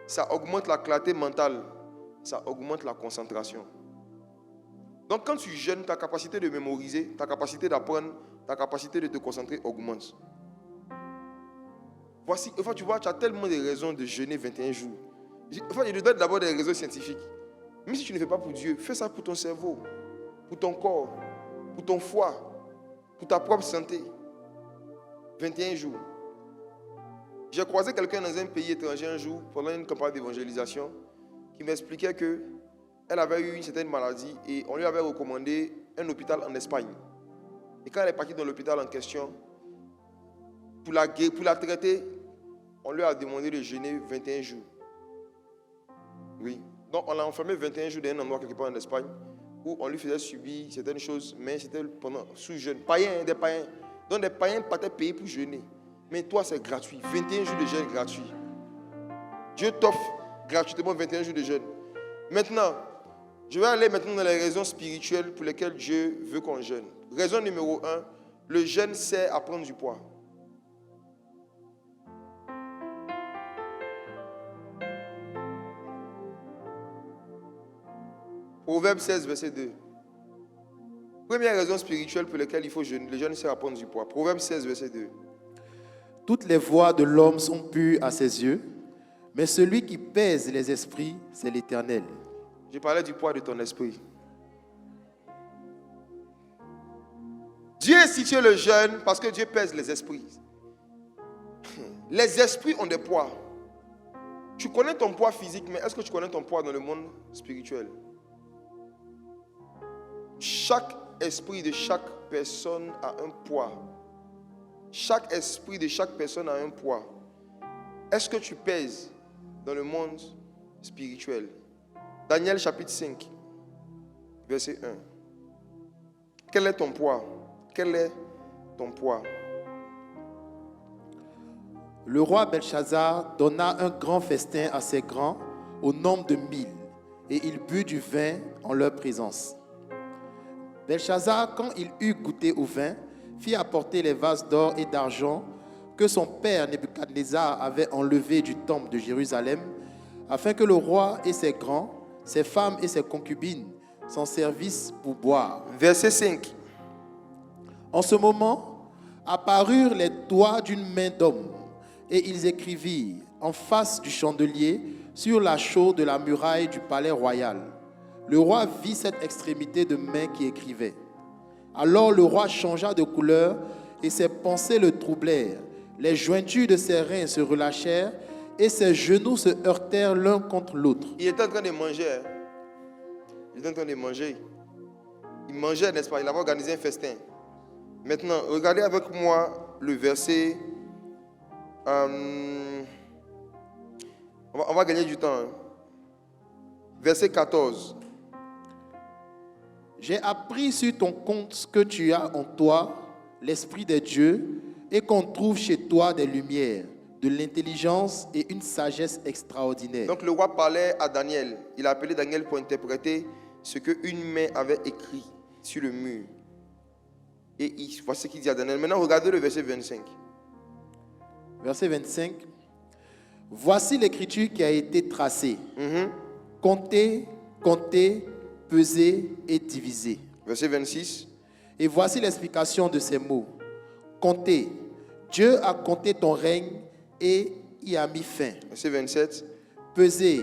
Ça augmente la clarté mentale. Ça augmente la concentration. Donc quand tu jeûnes, ta capacité de mémoriser, ta capacité d'apprendre, ta capacité de te concentrer augmente. Voici, enfin, tu vois, tu as tellement de raisons de jeûner 21 jours. Enfin, je te donne d'abord des raisons scientifiques. Même si tu ne fais pas pour Dieu, fais ça pour ton cerveau, pour ton corps, pour ton foie, pour ta propre santé. 21 jours. J'ai croisé quelqu'un dans un pays étranger un jour, pendant une campagne d'évangélisation, qui m'expliquait qu'elle avait eu une certaine maladie et on lui avait recommandé un hôpital en Espagne. Et quand elle est partie dans l'hôpital en question, pour la traiter, on lui a demandé de jeûner 21 jours. Oui. Donc on l'a enfermé 21 jours dans un endroit quelque part en Espagne où on lui faisait subir certaines choses, mais c'était pendant sous jeûne. Païens, des païens. Donc des païens partaient payer pour jeûner. Mais toi, c'est gratuit. 21 jours de jeûne gratuit. Dieu t'offre gratuitement 21 jours de jeûne. Maintenant, je vais aller maintenant dans les raisons spirituelles pour lesquelles Dieu veut qu'on jeûne. Raison numéro 1, le jeûne sert à prendre du poids. Proverbe 16, verset 2. Première raison spirituelle pour laquelle il faut jeûner. Le jeûne sert à prendre du poids. Proverbe 16, verset 2. Toutes les voies de l'homme sont pures à ses yeux, mais celui qui pèse les esprits, c'est l'Éternel. Je parlais du poids de ton esprit. Dieu institue le jeûne parce que Dieu pèse les esprits. Les esprits ont des poids. Tu connais ton poids physique, mais est-ce que tu connais ton poids dans le monde spirituel? Chaque esprit de chaque personne a un poids. Chaque esprit de chaque personne a un poids. Est-ce que tu pèses dans le monde spirituel? Daniel chapitre 5, verset 1. Quel est ton poids? Quel est ton poids? Le roi Belshazzar donna un grand festin à ses grands au nombre de 1000, et il but du vin en leur présence. Belshazzar, quand il eut goûté au vin, fit apporter les vases d'or et d'argent que son père Nebuchadnezzar avait enlevés du temple de Jérusalem, afin que le roi et ses grands, ses femmes et ses concubines s'en servissent pour boire. Verset 5. En ce moment, apparurent les doigts d'une main d'homme, et ils écrivirent en face du chandelier sur la chaux de la muraille du palais royal. Le roi vit cette extrémité de main qui écrivait. Alors le roi changea de couleur et ses pensées le troublèrent. Les jointures de ses reins se relâchèrent et ses genoux se heurtèrent l'un contre l'autre. Il était en train de manger. Il était en train de manger. Il mangeait, n'est-ce pas? Il avait organisé un festin. Maintenant, regardez avec moi le verset. On va gagner du temps. Verset 14. J'ai appris sur ton compte que tu as en toi l'Esprit des dieux et qu'on trouve chez toi des lumières, de l'intelligence et une sagesse extraordinaire. Donc le roi parlait à Daniel. Il a appelé Daniel pour interpréter ce qu'une main avait écrit sur le mur. Et voici ce qu'il dit à Daniel. Maintenant, regardez le verset 25. Verset 25. Voici l'écriture qui a été tracée. Comptez, comptez, pesez et divisez. Verset 26. Et voici l'explication de ces mots. Comptez. Dieu a compté ton règne et y a mis fin. Verset 27. Pesez.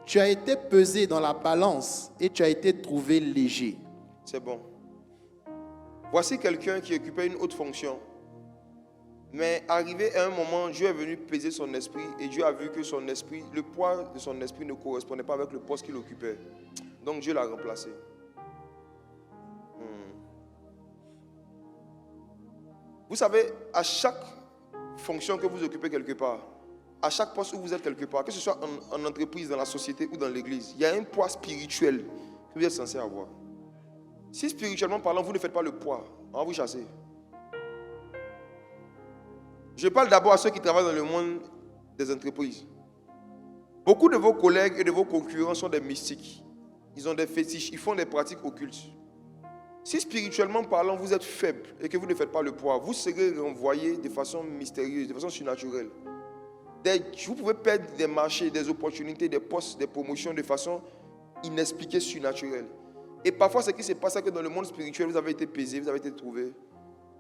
Tu as été pesé dans la balance et tu as été trouvé léger. C'est bon. Voici quelqu'un qui occupait une haute fonction. Mais arrivé à un moment, Dieu est venu peser son esprit et Dieu a vu que son esprit, le poids de son esprit ne correspondait pas avec le poste qu'il occupait. Donc Dieu l'a remplacé. Vous savez, à chaque fonction que vous occupez quelque part, à chaque poste où vous êtes quelque part, que ce soit en entreprise, dans la société ou dans l'église, il y a un poids spirituel que vous êtes censé avoir. Si spirituellement parlant, vous ne faites pas le poids, on va vous chasser. Je parle d'abord à ceux qui travaillent dans le monde des entreprises. Beaucoup de vos collègues et de vos concurrents sont des mystiques. Ils ont des fétiches, ils font des pratiques occultes. Si spirituellement parlant, vous êtes faible et que vous ne faites pas le poids, vous serez renvoyé de façon mystérieuse, de façon surnaturelle. Vous pouvez perdre des marchés, des opportunités, des postes, des promotions de façon inexpliquée, surnaturelle. Et parfois, ce qui se passe, c'est que dans le monde spirituel, vous avez été pesé, vous avez été trouvé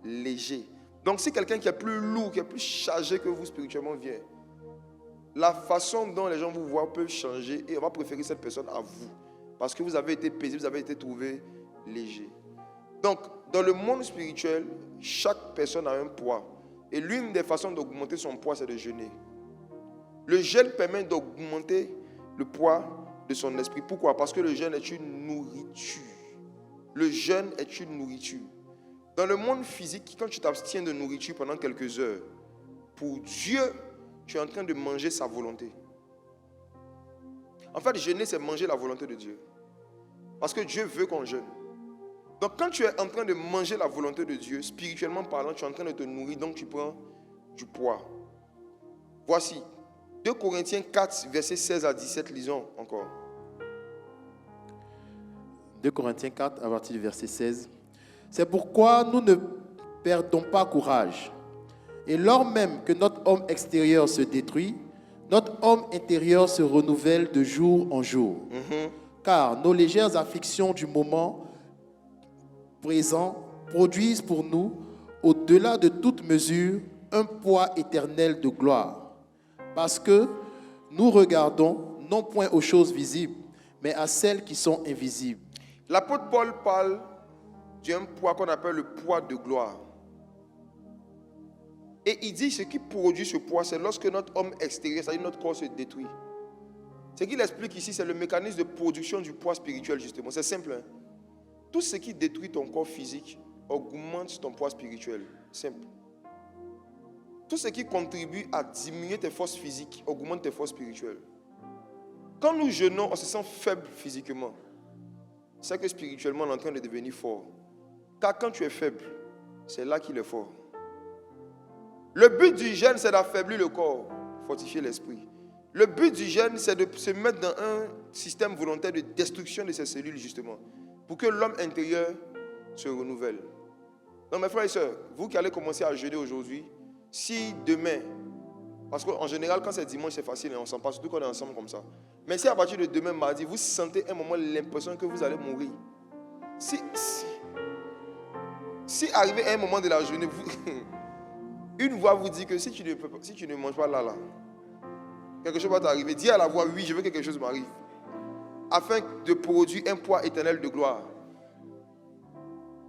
léger. Donc, si quelqu'un qui est plus lourd, qui est plus chargé que vous spirituellement vient, la façon dont les gens vous voient peut changer et on va préférer cette personne à vous. Parce que vous avez été pesé, vous avez été trouvé léger. Donc, dans le monde spirituel, chaque personne a un poids. Et l'une des façons d'augmenter son poids, c'est de jeûner. Le jeûne permet d'augmenter le poids de son esprit. Pourquoi? Parce que le jeûne est une nourriture. Le jeûne est une nourriture. Dans le monde physique, quand tu t'abstiens de nourriture pendant quelques heures, pour Dieu, tu es en train de manger sa volonté. En fait, jeûner, c'est manger la volonté de Dieu. Parce que Dieu veut qu'on jeûne. Donc, quand tu es en train de manger la volonté de Dieu, spirituellement parlant, tu es en train de te nourrir, donc tu prends du poids. Voici, 2 Corinthiens 4, versets 16 à 17, lisons encore. 2 Corinthiens 4, à partir du verset 16. C'est pourquoi nous ne perdons pas courage. Et lors même que notre homme extérieur se détruit, notre homme intérieur se renouvelle de jour en jour. Car nos légères afflictions du moment présent produisent pour nous, au-delà de toute mesure, un poids éternel de gloire. Parce que nous regardons non point aux choses visibles, mais à celles qui sont invisibles. L'apôtre Paul parle d'un poids qu'on appelle le poids de gloire. Et il dit ce qui produit ce poids, c'est lorsque notre homme extérieur, c'est-à-dire notre corps, se détruit. Ce qu'il explique ici, c'est le mécanisme de production du poids spirituel, justement. C'est simple. Hein? Tout ce qui détruit ton corps physique augmente ton poids spirituel. Simple. Tout ce qui contribue à diminuer tes forces physiques augmente tes forces spirituelles. Quand nous jeûnons, on se sent faible physiquement. C'est que spirituellement, on est en train de devenir fort. Car quand tu es faible, c'est là qu'il est fort. Le but du jeûne, c'est d'affaiblir le corps, fortifier l'esprit. Le but du jeûne, c'est de se mettre dans un système volontaire de destruction de ces cellules, justement, pour que l'homme intérieur se renouvelle. Donc, mes frères et sœurs, vous qui allez commencer à jeûner aujourd'hui, si demain, parce qu'en général, quand c'est dimanche, c'est facile, et on s'en passe, surtout quand on est ensemble comme ça. Mais si à partir de demain, mardi, vous sentez un moment l'impression que vous allez mourir, si arrivé à un moment de la journée, une voix vous dit que si tu ne manges pas là, quelque chose va t'arriver. Dis à la voix, oui, je veux que quelque chose m'arrive. Afin de produire un poids éternel de gloire.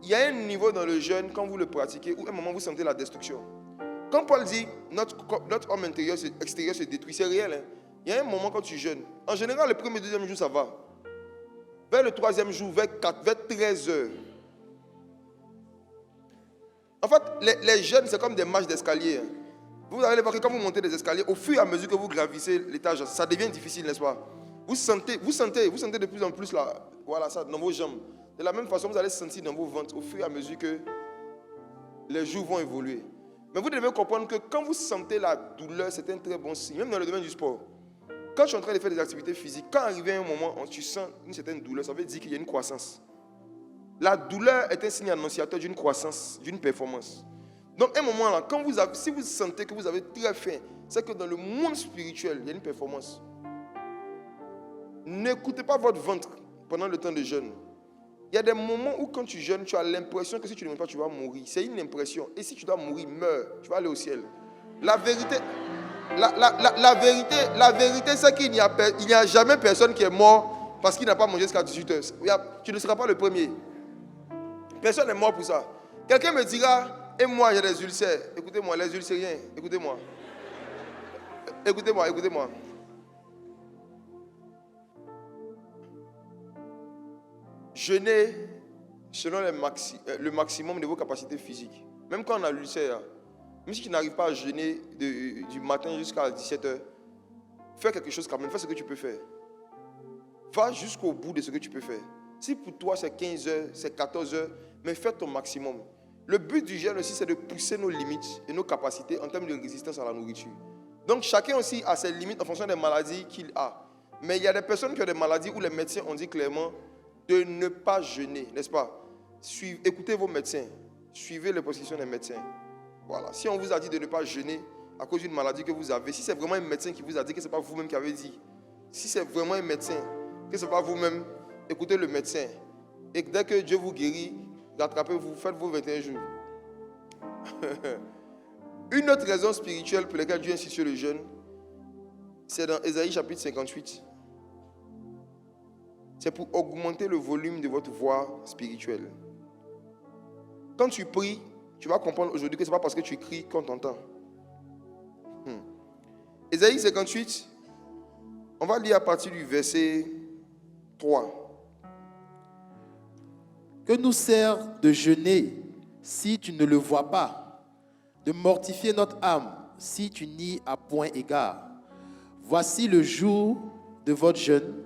Il y a un niveau dans le jeûne, quand vous le pratiquez, où à un moment vous sentez la destruction. Quand Paul dit, notre homme extérieur se détruit, c'est réel. Hein? Il y a un moment quand tu jeûnes. En général, le premier et deuxième jour, ça va. Vers le troisième jour, vers 13 heures. En fait, les jeûnes, c'est comme des marches d'escalier. Hein. Vous allez voir que quand vous montez des escaliers, au fur et à mesure que vous gravissez l'étage, ça devient difficile, n'est-ce pas? Vous sentez de plus en plus là, voilà ça, dans vos jambes. De la même façon, vous allez sentir dans vos ventres au fur et à mesure que les jours vont évoluer. Mais vous devez comprendre que quand vous sentez la douleur, c'est un très bon signe, même dans le domaine du sport. Quand tu es en train de faire des activités physiques, quand arrivé un moment où tu sens une certaine douleur, ça veut dire qu'il y a une croissance. La douleur est un signe annonciateur d'une croissance, d'une performance. Donc, à un moment là, si vous sentez que vous avez très faim, c'est que dans le monde spirituel, il y a une performance. N'écoutez pas votre ventre pendant le temps de jeûne. Il y a des moments où quand tu jeûnes, tu as l'impression que si tu ne manges pas, tu vas mourir. C'est une impression. Et si tu dois mourir, meurs. Tu vas aller au ciel. La vérité, la vérité, c'est qu'il n'y a jamais personne qui est mort parce qu'il n'a pas mangé jusqu'à 18 heures. Tu ne seras pas le premier. Personne n'est mort pour ça. Quelqu'un me dira, et moi j'ai des ulcères. Écoutez-moi, les ulcériens, écoutez-moi. Écoutez-moi. Jeûner selon le maximum de vos capacités physiques. Même quand on a l'ulcère, même si tu n'arrives pas à jeûner du matin jusqu'à 17h, fais quelque chose quand même, fais ce que tu peux faire. Va jusqu'au bout de ce que tu peux faire. Si pour toi c'est 15 heures, c'est 14 heures, mais fais ton maximum. Le but du jeûne aussi, c'est de pousser nos limites et nos capacités en termes de résistance à la nourriture. Donc chacun aussi a ses limites en fonction des maladies qu'il a. Mais il y a des personnes qui ont des maladies où les médecins ont dit clairement de ne pas jeûner, n'est-ce pas? Écoutez vos médecins, suivez les prescriptions des médecins. Voilà. Si on vous a dit de ne pas jeûner à cause d'une maladie que vous avez, si c'est vraiment un médecin qui vous a dit que ce n'est pas vous-même qui avez dit, si c'est vraiment un médecin, que ce n'est pas vous-même, écoutez le médecin. Et dès que Dieu vous guérit, rattrapez-vous, faites vos 21 jours. Une autre raison spirituelle pour laquelle Dieu insiste sur le jeûne, c'est dans Ésaïe chapitre 58. C'est pour augmenter le volume de votre voix spirituelle. Quand tu pries, tu vas comprendre aujourd'hui que ce n'est pas parce que tu cries qu'on t'entend. Ésaïe 58, on va lire à partir du verset 3. Que nous sert de jeûner si tu ne le vois pas, de mortifier notre âme si tu n'y as point égard. Voici le jour de votre jeûne,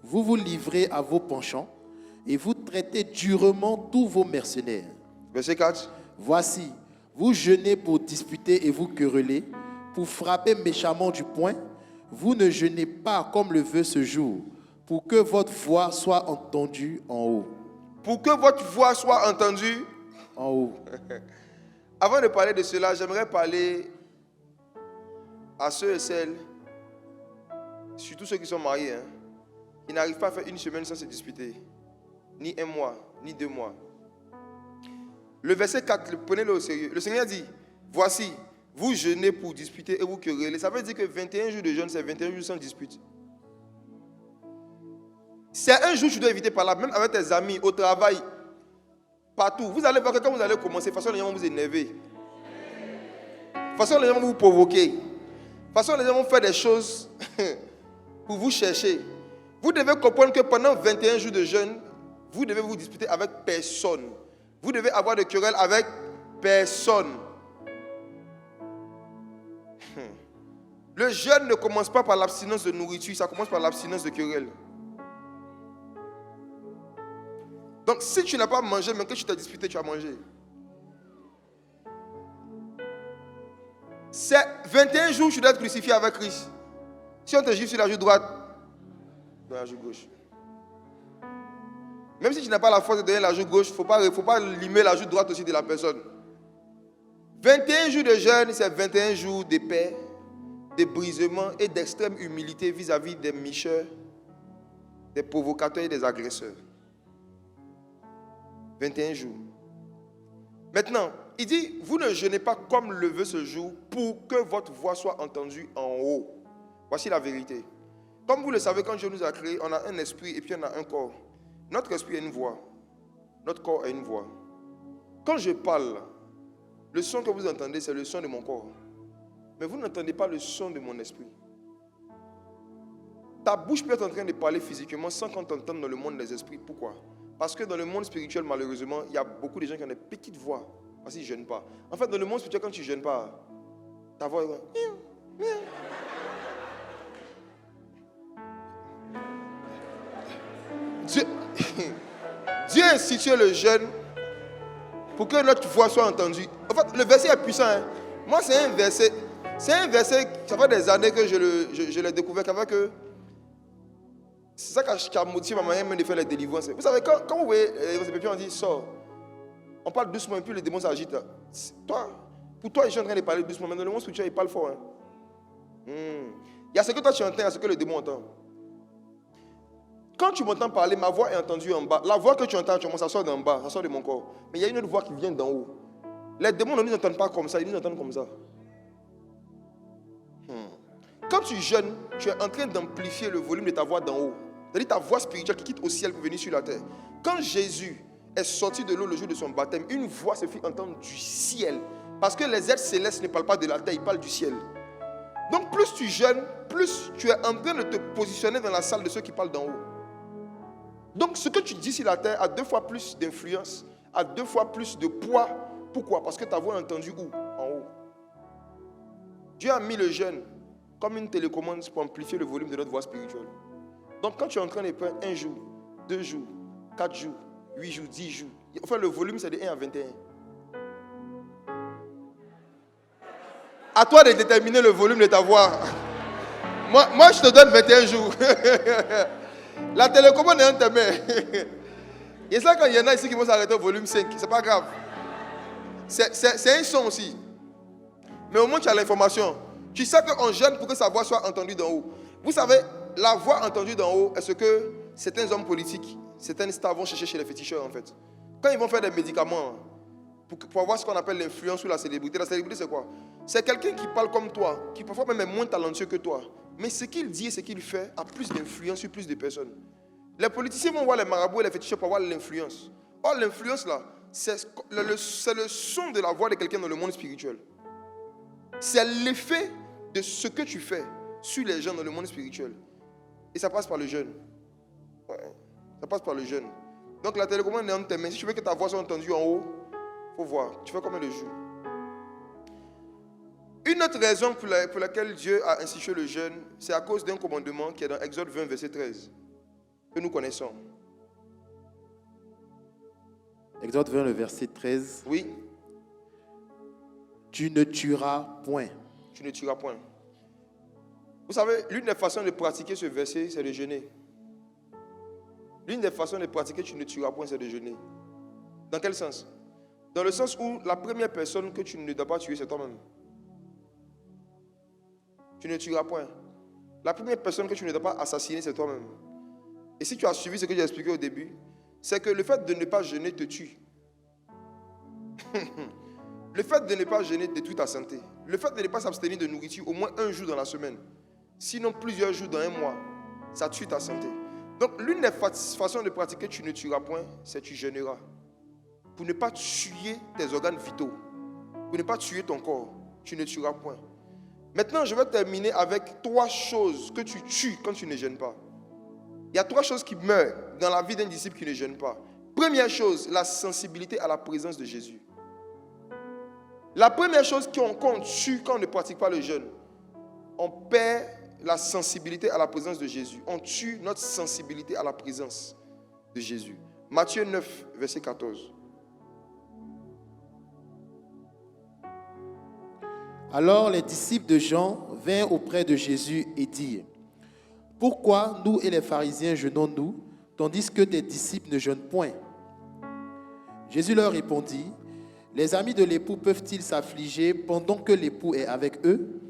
vous vous livrez à vos penchants et vous traitez durement tous vos mercenaires. Verset 4. Voici, vous jeûnez pour disputer et vous quereller, pour frapper méchamment du poing. Vous ne jeûnez pas comme le veut ce jour, pour que votre voix soit entendue en haut. Pour que votre voix soit entendue en haut. Avant de parler de cela, j'aimerais parler à ceux et celles, surtout ceux qui sont mariés, qui n'arrivent pas à faire une semaine sans se disputer, ni un mois, ni 2 mois. Le verset 4, prenez-le au sérieux. Le Seigneur dit, voici, vous jeûnez pour disputer et vous querellez. Ça veut dire que 21 jours de jeûne, c'est 21 jours sans dispute. C'est un jour que tu dois éviter par là, même avec tes amis, au travail, partout. Vous allez voir que quand vous allez commencer, de toute façon, les gens vont vous énerver. De toute façon, les gens vont vous provoquer. De toute façon, les gens vont faire des choses pour vous chercher. Vous devez comprendre que pendant 21 jours de jeûne, vous devez vous disputer avec personne. Vous devez avoir de querelles avec personne. Le jeûne ne commence pas par l'abstinence de nourriture, ça commence par l'abstinence de querelles. Donc si tu n'as pas mangé, mais que tu t'es disputé, tu as mangé. C'est 21 jours que tu dois être crucifié avec Christ. Si on te gifle sur la joue droite, dans la joue gauche. Même si tu n'as pas la force de donner la joue gauche, il ne faut pas limer la joue droite aussi de la personne. 21 jours de jeûne, c'est 21 jours de paix, de brisement et d'extrême humilité vis-à-vis des micheurs, des provocateurs et des agresseurs. 21 jours. Maintenant, il dit, vous ne jeûnez pas comme le veut ce jour pour que votre voix soit entendue en haut. Voici la vérité. Comme vous le savez, quand Dieu nous a créés, on a un esprit et puis on a un corps. Notre esprit a une voix. Notre corps a une voix. Quand je parle, le son que vous entendez, c'est le son de mon corps. Mais vous n'entendez pas le son de mon esprit. Ta bouche peut être en train de parler physiquement sans qu'on t'entende dans le monde des esprits. Pourquoi? Parce que dans le monde spirituel, malheureusement, il y a beaucoup de gens qui ont des petites voix parce qu'ils ne jeûnent pas. En fait, dans le monde spirituel, quand tu ne jeûnes pas, ta voix est... a institué le jeûne pour que notre voix soit entendue. En fait, le verset est puissant. Hein. Moi, c'est un verset, ça fait des années que je l'ai découvert. C'est ça qui a motivé ma manière de faire les délivrances. Vous savez, quand vous voyez les pépions, on dit sors. On parle doucement et puis les démons s'agitent. Pour toi, je suis en train de parler doucement, mais dans le monde spirituel, il parle fort. Hein. Il y a ce que toi tu entends, il y a ce que le démon entend. Quand tu m'entends parler, ma voix est entendue en bas. La voix que tu entends, ça sort d'en bas, ça sort de mon corps. Mais il y a une autre voix qui vient d'en haut. Les démons ne nous entendent pas comme ça, ils nous entendent comme ça. Quand tu jeûnes, tu es en train d'amplifier le volume de ta voix d'en haut. C'est-à-dire ta voix spirituelle qui quitte au ciel pour venir sur la terre. Quand Jésus est sorti de l'eau le jour de son baptême, une voix se fit entendre du ciel. Parce que les êtres célestes ne parlent pas de la terre, ils parlent du ciel. Donc plus tu jeûnes, plus tu es en train de te positionner dans la salle de ceux qui parlent d'en haut. Donc ce que tu dis sur la terre a 2 fois plus d'influence, a 2 fois plus de poids. Pourquoi? Parce que ta voix est entendue où? En haut. Dieu a mis le jeûne comme une télécommande pour amplifier le volume de notre voix spirituelle. Donc quand tu es en train de prendre 1 jour, 2 jours, 4 jours, 8 jours, 10 jours, enfin le volume c'est de 1 à 21. À toi de déterminer le volume de ta voix. Moi je te donne 21 jours. La télécommande est en tes mains. Et ça, quand il y en a ici qui vont s'arrêter au volume 5, c'est pas grave. C'est un son aussi. Mais au moins tu as l'information. Tu sais qu'on jeûne pour que sa voix soit entendue d'en haut. Vous savez, la voix entendue d'en haut est ce que certains hommes politiques, certains stars vont chercher chez les féticheurs en fait. Quand ils vont faire des médicaments pour avoir ce qu'on appelle l'influence ou la célébrité c'est quoi? C'est quelqu'un qui parle comme toi, qui parfois même est moins talentueux que toi. Mais ce qu'il dit et ce qu'il fait a plus d'influence sur plus de personnes. Les politiciens vont voir les marabouts et les féticheurs pour avoir l'influence. Or, l'influence là, c'est le son de la voix de quelqu'un dans le monde spirituel. C'est l'effet de ce que tu fais sur les gens dans le monde spirituel. Et ça passe par le jeûne. Ouais, ça passe par le jeûne. Donc la télécommande est en tes mains. Si tu veux que ta voix soit entendue en haut, il faut voir. Tu fais combien de jours? Une autre raison pour laquelle Dieu a institué le jeûne, c'est à cause d'un commandement qui est dans Exode 20, verset 13, que nous connaissons. Exode 20, le verset 13. Oui. Tu ne tueras point. Tu ne tueras point. Vous savez, l'une des façons de pratiquer ce verset, c'est de jeûner. L'une des façons de pratiquer tu ne tueras point, c'est de jeûner. Dans quel sens? Dans le sens où la première personne que tu ne dois pas tuer, c'est toi-même. Tu ne tueras point. La première personne que tu ne dois pas assassiner, c'est toi-même. Et si tu as suivi ce que j'ai expliqué au début, c'est que le fait de ne pas jeûner te tue. Le fait de ne pas jeûner détruit ta santé. Le fait de ne pas s'abstenir de nourriture au moins 1 jour dans la semaine, sinon plusieurs jours dans 1 mois, ça tue ta santé. Donc l'une des façons de pratiquer tu ne tueras point, c'est tu jeûneras. Pour ne pas tuer tes organes vitaux, pour ne pas tuer ton corps, tu ne tueras point. Maintenant, je vais terminer avec 3 choses que tu tues quand tu ne jeûnes pas. Il y a 3 choses qui meurent dans la vie d'un disciple qui ne jeûne pas. Première chose, la sensibilité à la présence de Jésus. La première chose qu'on tue quand on ne pratique pas le jeûne, on perd la sensibilité à la présence de Jésus. On tue notre sensibilité à la présence de Jésus. Matthieu 9, verset 14. Alors les disciples de Jean vinrent auprès de Jésus et dirent: Pourquoi nous et les pharisiens jeûnons-nous, tandis que tes disciples ne jeûnent point? Jésus leur répondit: Les amis de l'époux peuvent-ils s'affliger pendant que l'époux est avec eux?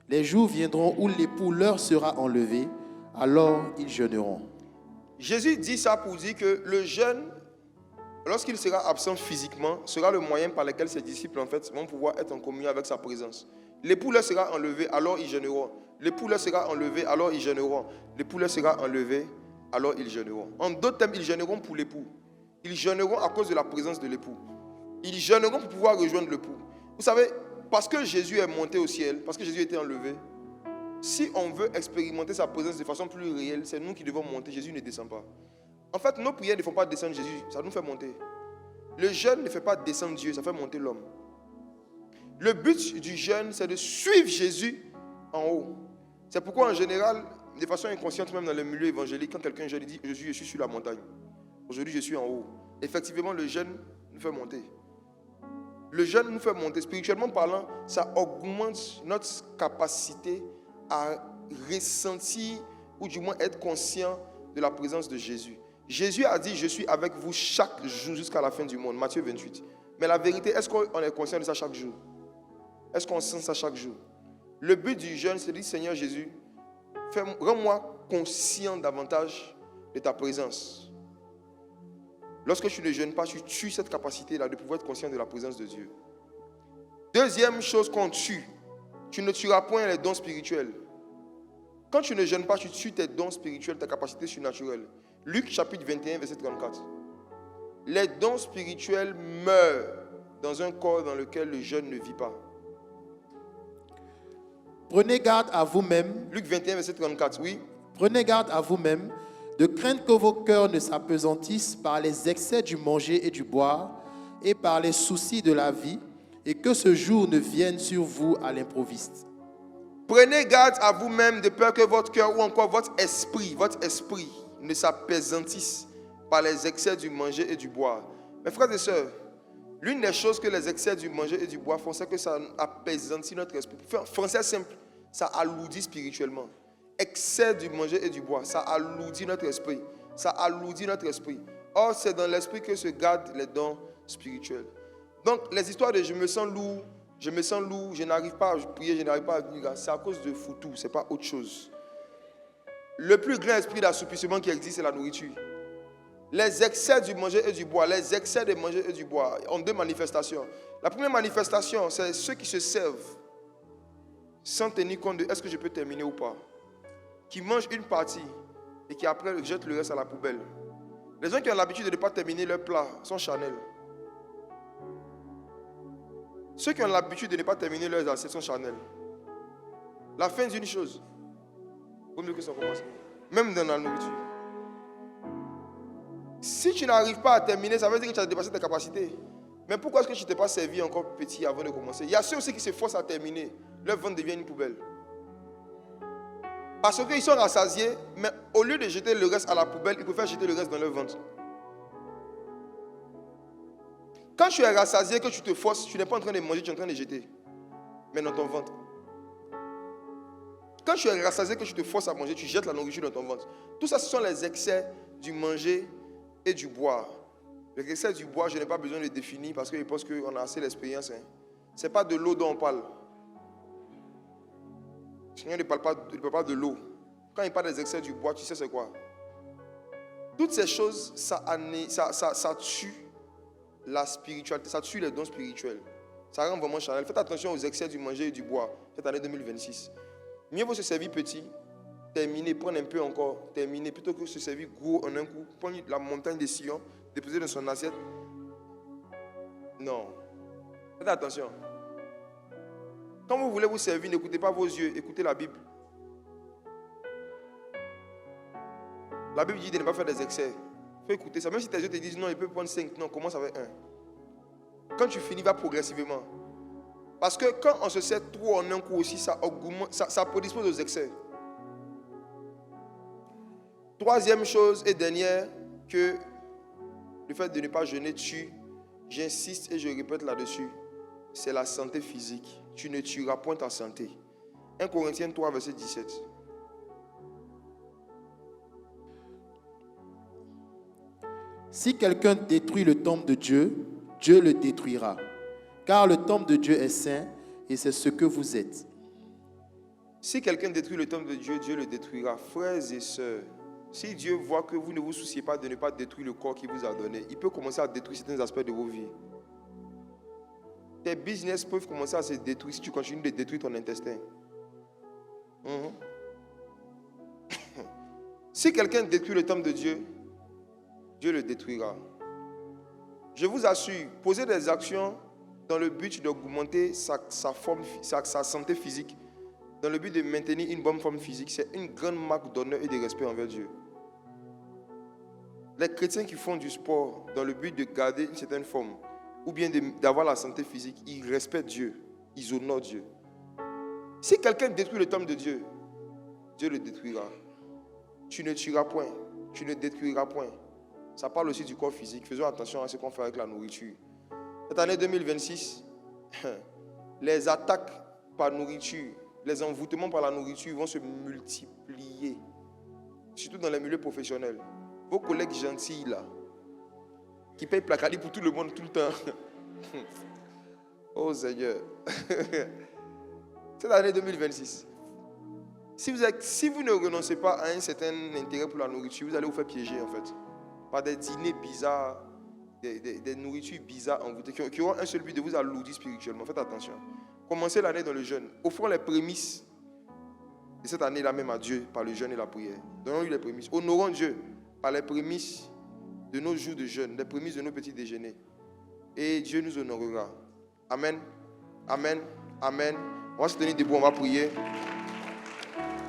Les jours viendront où l'époux leur sera enlevé, alors ils jeûneront. Jésus dit ça pour dire que le jeûne, lorsqu'il sera absent physiquement, sera le moyen par lequel ses disciples en fait, vont pouvoir être en communion avec sa présence. L'époux leur sera enlevé, alors ils jeûneront. L'époux leur sera enlevé, alors ils jeûneront. L'époux leur sera enlevé, alors ils jeûneront. En d'autres termes, ils jeûneront pour l'époux. Ils jeûneront à cause de la présence de l'époux. Ils jeûneront pour pouvoir rejoindre l'époux. Vous savez, parce que Jésus est monté au ciel, parce que Jésus a été enlevé, si on veut expérimenter sa présence de façon plus réelle, c'est nous qui devons monter. Jésus ne descend pas. En fait, nos prières ne font pas descendre Jésus, ça nous fait monter. Le jeûne ne fait pas descendre Dieu, ça fait monter l'homme. Le but du jeûne, c'est de suivre Jésus en haut. C'est pourquoi, en général, de façon inconsciente, même dans le milieu évangélique, quand quelqu'un jeûne, il dit: je suis sur la montagne. Aujourd'hui, je suis en haut. Effectivement, le jeûne nous fait monter. Le jeûne nous fait monter. Spirituellement parlant, ça augmente notre capacité à ressentir ou du moins être conscient de la présence de Jésus. Jésus a dit, je suis avec vous chaque jour jusqu'à la fin du monde. Matthieu 28. Mais la vérité, est-ce qu'on est conscient de ça chaque jour? Est-ce qu'on sent ça chaque jour? Le but du jeûne, c'est de dire, Seigneur Jésus, rends-moi conscient davantage de ta présence. Lorsque tu ne jeûnes pas, tu tues cette capacité-là de pouvoir être conscient de la présence de Dieu. Deuxième chose qu'on tue, tu ne tueras point les dons spirituels. Quand tu ne jeûnes pas, tu tues tes dons spirituels, ta capacité surnaturelle. Luc chapitre 21, verset 34. Les dons spirituels meurent dans un corps dans lequel le jeûne ne vit pas. Prenez garde à vous-même. Luc 21, verset 34, oui. Prenez garde à vous-même de craindre que vos cœurs ne s'apesantissent par les excès du manger et du boire et par les soucis de la vie, et que ce jour ne vienne sur vous à l'improviste. Prenez garde à vous-même de peur que votre cœur ou encore votre esprit ne s'apesantisse par les excès du manger et du boire. Mes frères et sœurs, l'une des choses que les excès du manger et du boire font, c'est que ça apaisantit notre esprit. Français simple, ça alourdit spirituellement. Excès du manger et du boire, ça alourdit notre esprit. Ça alourdit notre esprit. Or, c'est dans l'esprit que se gardent les dons spirituels. Donc, les histoires de je me sens lourd, je n'arrive pas à prier, je n'arrive pas à venir, c'est à cause de foutu, ce n'est pas autre chose. Le plus grand esprit d'assoupissement qui existe, c'est la nourriture. Les excès du manger et du boire, les excès de manger et du boire ont deux manifestations. La première manifestation, c'est ceux qui se servent sans tenir compte de est-ce que je peux terminer ou pas. Qui mangent une partie et qui après jettent le reste à la poubelle. Les gens qui ont l'habitude de ne pas terminer leur plat sont charnels. Ceux qui ont l'habitude de ne pas terminer leurs assiettes sont charnels. La fin d'une chose, vaut mieux que ça commence. Même dans la nourriture. Si tu n'arrives pas à terminer, ça veut dire que tu as dépassé tes capacités. Mais pourquoi est-ce que tu ne t'es pas servi encore petit avant de commencer? Il y a ceux aussi qui se forcent à terminer. Leur ventre devient une poubelle. Parce qu'ils sont rassasiés, mais au lieu de jeter le reste à la poubelle, ils préfèrent jeter le reste dans leur ventre. Quand tu es rassasié, que tu te forces, tu n'es pas en train de manger, tu es en train de jeter. Mais dans ton ventre. Quand tu es rassasié, que tu te forces à manger, tu jettes la nourriture dans ton ventre. Tout ça, ce sont les excès du manger et du boire. Les excès du boire, je n'ai pas besoin de définir parce que je pense qu'on a assez d'expérience. Ce n'est pas de l'eau dont on parle. Le Seigneur ne parle pas de l'eau. Quand il parle des excès du bois, tu sais c'est quoi? Toutes ces choses, ça tue la spiritualité, ça tue les dons spirituels. Ça rend vraiment charnel. Faites attention aux excès du manger et du bois cette année 2026. Mieux vaut se servir petit, terminer, prendre un peu encore, terminer, plutôt que se servir gros en un coup, prendre la montagne des sillons, déposer dans son assiette. Non. Faites attention. Quand vous voulez vous servir, n'écoutez pas vos yeux, écoutez la Bible. La Bible dit de ne pas faire des excès. Il faut écouter ça. Même si tes yeux te disent non, il peut prendre 5. Non, commence avec 1. Quand tu finis, va progressivement. Parce que quand on se sert trop en un coup aussi, ça augmente, ça prédispose aux excès. Troisième chose et dernière, que le fait de ne pas jeûner tue, j'insiste et je répète là-dessus, c'est la santé physique. Tu ne tueras point ta santé. 1 Corinthiens 3, verset 17. Si quelqu'un détruit le temple de Dieu, Dieu le détruira. Car le temple de Dieu est saint et c'est ce que vous êtes. Si quelqu'un détruit le temple de Dieu, Dieu le détruira. Frères et sœurs, si Dieu voit que vous ne vous souciez pas de ne pas détruire le corps qu'il vous a donné, il peut commencer à détruire certains aspects de vos vies. Tes business peuvent commencer à se détruire si tu continues de détruire ton intestin. Si quelqu'un détruit le temple de Dieu, Dieu le détruira. Je vous assure, poser des actions dans le but d'augmenter sa santé physique, dans le but de maintenir une bonne forme physique, c'est une grande marque d'honneur et de respect envers Dieu. Les chrétiens qui font du sport dans le but de garder une certaine forme, ou bien d'avoir la santé physique, ils respectent Dieu, ils honorent Dieu. Si quelqu'un détruit le temple de Dieu, Dieu le détruira. Tu ne tueras point, tu ne détruiras point. ça parle aussi du corps physique. Faisons attention à ce qu'on fait avec la nourriture. Cette année 2026, les attaques par nourriture, les envoûtements par la nourriture vont se multiplier. Surtout dans les milieux professionnels. Vos collègues gentils là, qui payent placali pour tout le monde tout le temps. Oh Seigneur. Cette année 2026. Si vous ne renoncez pas à un certain intérêt pour la nourriture, vous allez vous faire piéger en fait. Par des dîners bizarres, des nourritures bizarres envoûtées, qui auront un seul but de vous alourdir spirituellement. Faites attention. Commencez l'année dans le jeûne. Offrons les prémices de cette année-là même à Dieu par le jeûne et la prière. Donnons-lui les prémices. Honorons Dieu par les prémices de nos jours de jeûne, les prémices de nos petits déjeuners. Et Dieu nous honorera. Amen. Amen. Amen. On va se tenir debout, on va prier.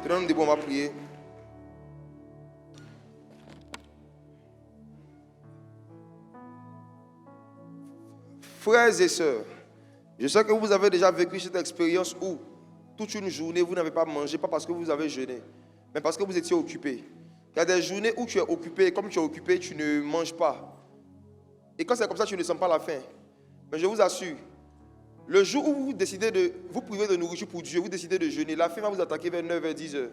Tenons-nous debout, on va prier. Frères et sœurs, je sais que vous avez déjà vécu cette expérience où toute une journée vous n'avez pas mangé, pas parce que vous avez jeûné, mais parce que vous étiez occupé. Il y a des journées où tu es occupé, comme tu es occupé, tu ne manges pas. Et quand c'est comme ça, tu ne sens pas la faim. Mais je vous assure, le jour où vous décidez de vous priver de nourriture pour Dieu, vous décidez de jeûner, la faim va vous attaquer vers 9h, 10h.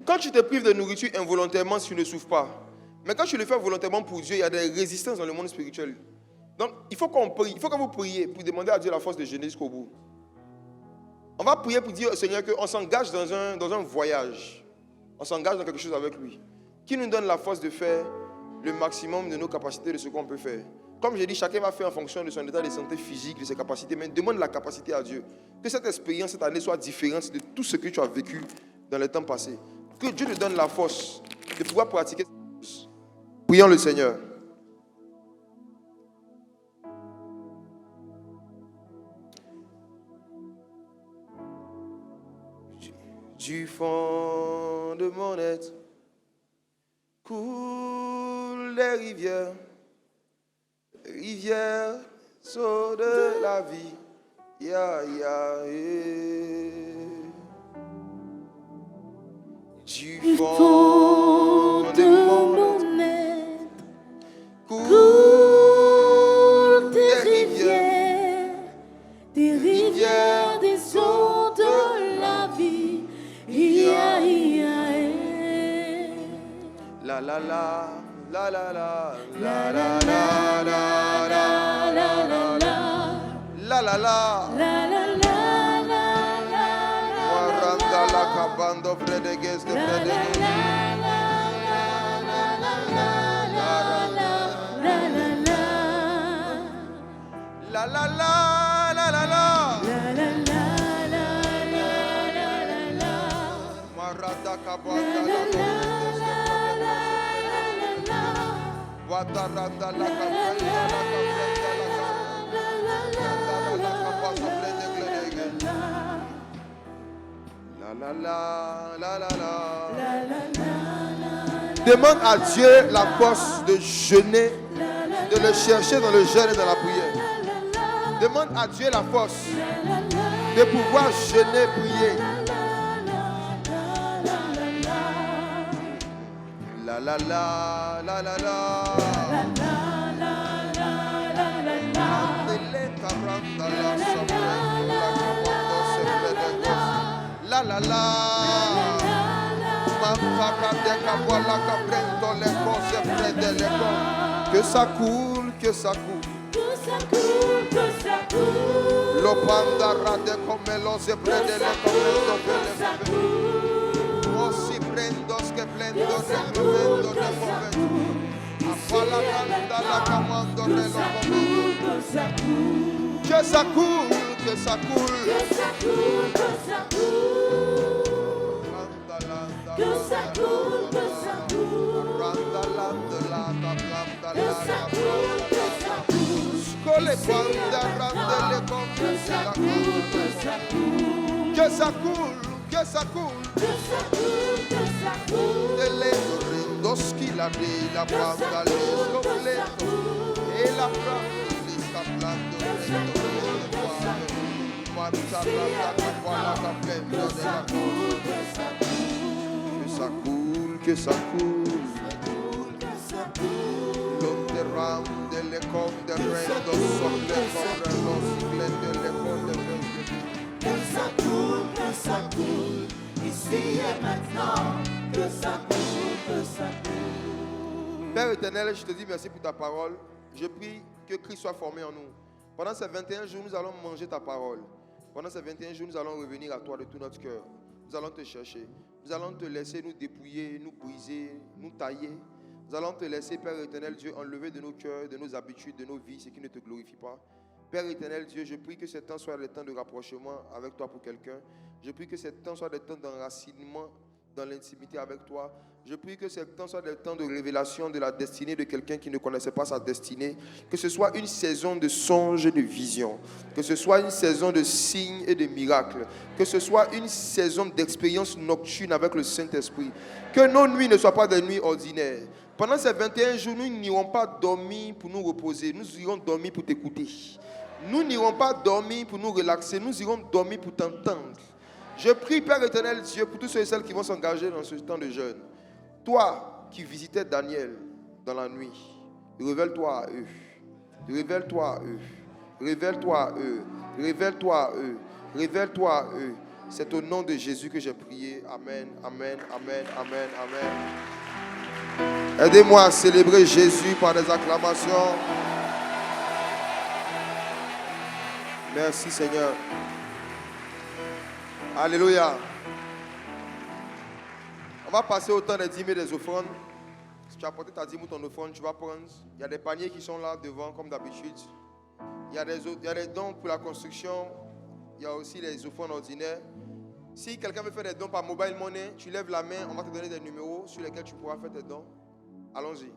Quand tu te prives de nourriture involontairement, tu ne souffres pas. Mais quand tu le fais volontairement pour Dieu, il y a des résistances dans le monde spirituel. Donc, il faut qu'on prie, il faut que vous priez pour demander à Dieu la force de jeûner jusqu'au bout. On va prier pour dire au Seigneur qu'on s'engage dans un voyage. On s'engage dans quelque chose avec lui. Qui nous donne la force de faire le maximum de nos capacités, de ce qu'on peut faire. Comme je dis, chacun va faire en fonction de son état de santé physique, de ses capacités, mais demande la capacité à Dieu. Que cette expérience cette année soit différente de tout ce que tu as vécu dans le temps passé. Que Dieu te donne la force de pouvoir pratiquer cette chose. Prions le Seigneur. Du fond de mon être coulent les rivières, rivières sont de la vie. Ya, ya, Du fond de mon être coulent des rivières, des eaux de la vie. Ya, ya, la la la la la la la la la la la la la la la. Maranda la cabando fredegues de fredegues. La la la la la la. Maranda cabanda la Wataranda la cabanda la Demande à Dieu la force de jeûner, de le chercher dans le jeûne et dans la prière. Demande à Dieu la force de pouvoir jeûner, prier. La la la la la la. La la la. Que ça coule, que ça coule. Lo pandara de comelo se prende le comendo. O si prendos que plendo de momento de momento. Afala canta la camando de lo momento. Que ça coule, que ça coule. Que ça coule, que ça coule. Que ça coule, que ça coule. De l'endos qui la dit la banda les completo. Et la prendre lista plando que ça coule, que ça coule. L'onderam de l'école de rendo socle contre l'ocycle de l'école de rendo. Que ça coule, ici et maintenant. Que ça coule, que ça coule. Père éternel, je te dis merci pour ta parole. Je prie que Christ soit formé en nous. Pendant ces 21 jours, nous allons manger ta parole. Pendant ces 21 jours, nous allons revenir à toi de tout notre cœur. Nous allons te chercher. Nous allons te laisser nous dépouiller, nous briser, nous tailler. Nous allons te laisser, Père éternel Dieu, enlever de nos cœurs, de nos habitudes, de nos vies, ce qui ne te glorifie pas. Père éternel Dieu, je prie que ce temps soit le temps de rapprochement avec toi pour quelqu'un. Je prie que ce temps soit le temps d'enracinement dans l'intimité avec toi. Je prie que ce temps soit le temps de révélation de la destinée de quelqu'un qui ne connaissait pas sa destinée. Que ce soit une saison de songes et de visions. Que ce soit une saison de signes et de miracles. Que ce soit une saison d'expérience nocturne avec le Saint-Esprit. Que nos nuits ne soient pas des nuits ordinaires. Pendant ces 21 jours, nous n'irons pas dormir pour nous reposer. Nous irons dormir pour t'écouter. Nous n'irons pas dormir pour nous relaxer. Nous irons dormir pour t'entendre. Je prie, Père éternel Dieu, pour tous ceux et celles qui vont s'engager dans ce temps de jeûne. Toi qui visitais Daniel dans la nuit, révèle-toi à eux. Révèle-toi à eux. Révèle-toi à eux. Révèle-toi à eux. Révèle-toi à eux. C'est au nom de Jésus que j'ai prié. Amen, amen, amen, amen, amen. Aidez-moi à célébrer Jésus par des acclamations. Merci Seigneur. Alléluia. On va passer au temps des dîmes et des offrandes. Si tu as apporté ta dîme ou ton offrande, tu vas prendre. Il y a des paniers qui sont là devant, comme d'habitude. Il y a des dons pour la construction. Il y a aussi les offrandes ordinaires. Si quelqu'un veut faire des dons par mobile money, tu lèves la main, on va te donner des numéros sur lesquels tu pourras faire tes dons. Allons-y.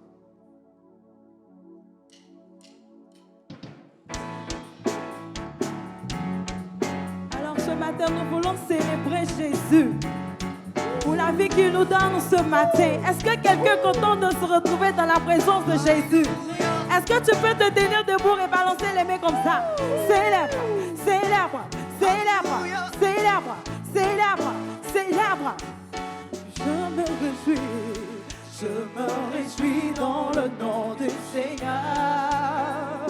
Ce matin, nous voulons célébrer Jésus pour la vie qu'il nous donne ce matin. Est-ce que quelqu'un est content de se retrouver dans la présence de Jésus? Est-ce que tu peux te tenir debout et balancer les mains comme ça? Célèbre, célèbre, célèbre, célèbre, célèbre, célèbre. Je me réjouis dans le nom du Seigneur.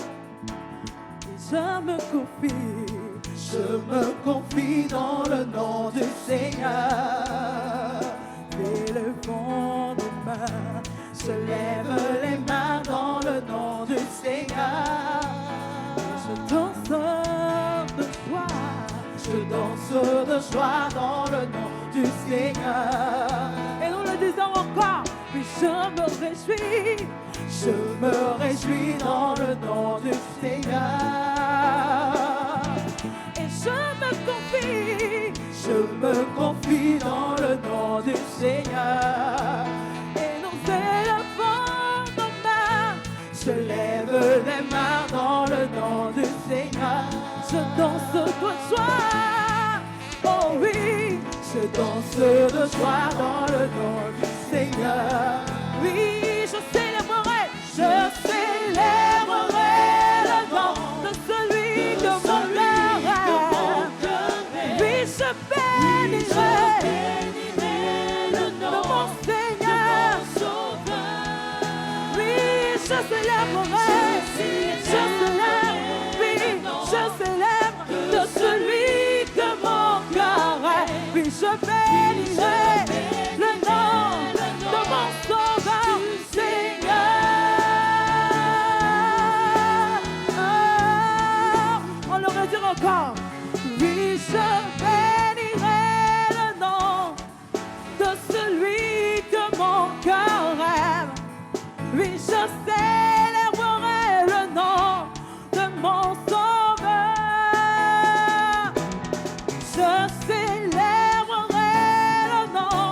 Je me confie dans le nom du Seigneur. Élevons les mains, je lève les mains dans le nom du Seigneur. Je danse de joie dans le nom du Seigneur. Et nous le disons encore, puis je me réjouis dans le nom du Seigneur. Je me confie dans le nom du Seigneur. Et nous élevons nos mains. Je lève les mains dans le nom du Seigneur. Je danse de joie. Oh oui, je danse de joie dans le nom du Seigneur. Oui, je célébrerai le nom de celui de mon cœur. Oui, je bénirai le nom de mon Seigneur. Oui, je célébrerai, je célèbre de celui de mon cœur. Oui, je bénirai le nom de mon Sauveur, Seigneur. On le redira encore. Oui, je bénirai le nom de celui que mon cœur aime. Oui, je célébrerai le nom de mon Sauveur. Je célébrerai le nom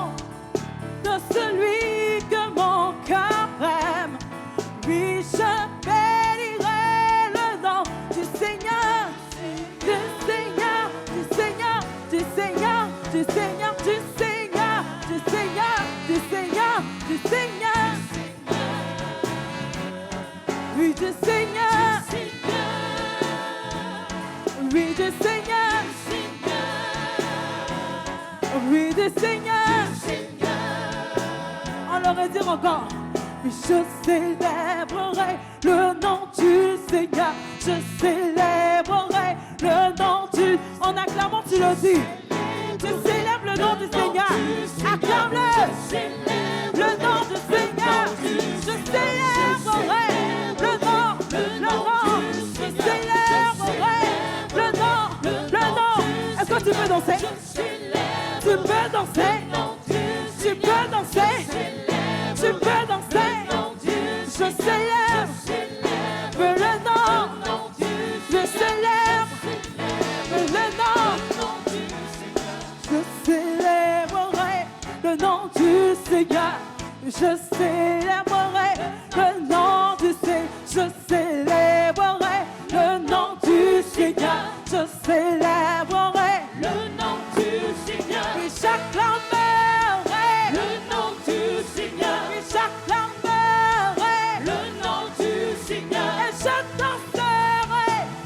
de celui que mon cœur aime. Oui, je bénirai le nom du Seigneur, du Seigneur, du Seigneur, du Seigneur, du Seigneur, du Seigneur, du Seigneur, du Seigneur, du Seigneur. Oui, du Seigneur, oui, du Seigneur, oui, du Seigneur. On le redire encore. Et je célébrerai le nom du Seigneur. Je célébrerai le nom du... En acclamant, tu le dis. Tu célèbres le nom du Seigneur. Acclame-le. Le nom du Seigneur. Je célébrerai le nom. Je célébrerai le nom. Est-ce que tu peux danser? Tu peux danser. Tu peux danser. Tu peux danser. Je célèbre le nom. Je célèbre le nom. Je célébrerai le nom du Seigneur. Je célébrerai le nom du Seigneur. Je célébrerai le nom du Seigneur. Je célébrerai le nom du Seigneur. Et j'acclamerai le nom du Seigneur. Et j'acclamerai le nom du Seigneur. Et je danserai.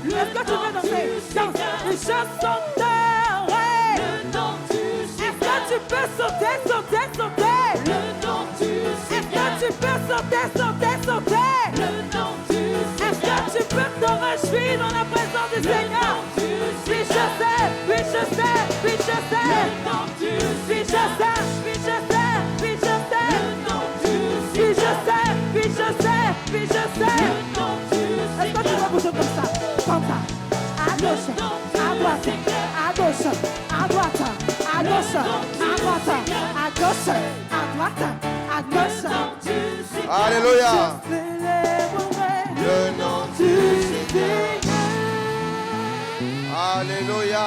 Est-ce que tu veux danser? Danse. Et je sauterai le nom du Seigneur. Est-ce que tu peux sauter? Le nom du Seigneur. Est-ce que tu peux sauter? Le nom du Seigneur. Est-ce que tu peux te réjouir dans la présence du Seigneur? Oui, je sais. Oui, je sais. Oui, je sais. Le nom du Seigneur. Oui, je sais. Oui, je sais. Oui, je sais. Le nom du Seigneur. Oui, je sais. Oui, je sais. Oui, je sais. Le nom du Seigneur. Est-ce que tu vas bouger comme ça? Comme ça. À gauche, à droite, à gauche, à droite, à gauche, à droite, à gauche, à droite, à gauche. Alléluia. Je célébrerai Le nom du Seigneur. Alléluia.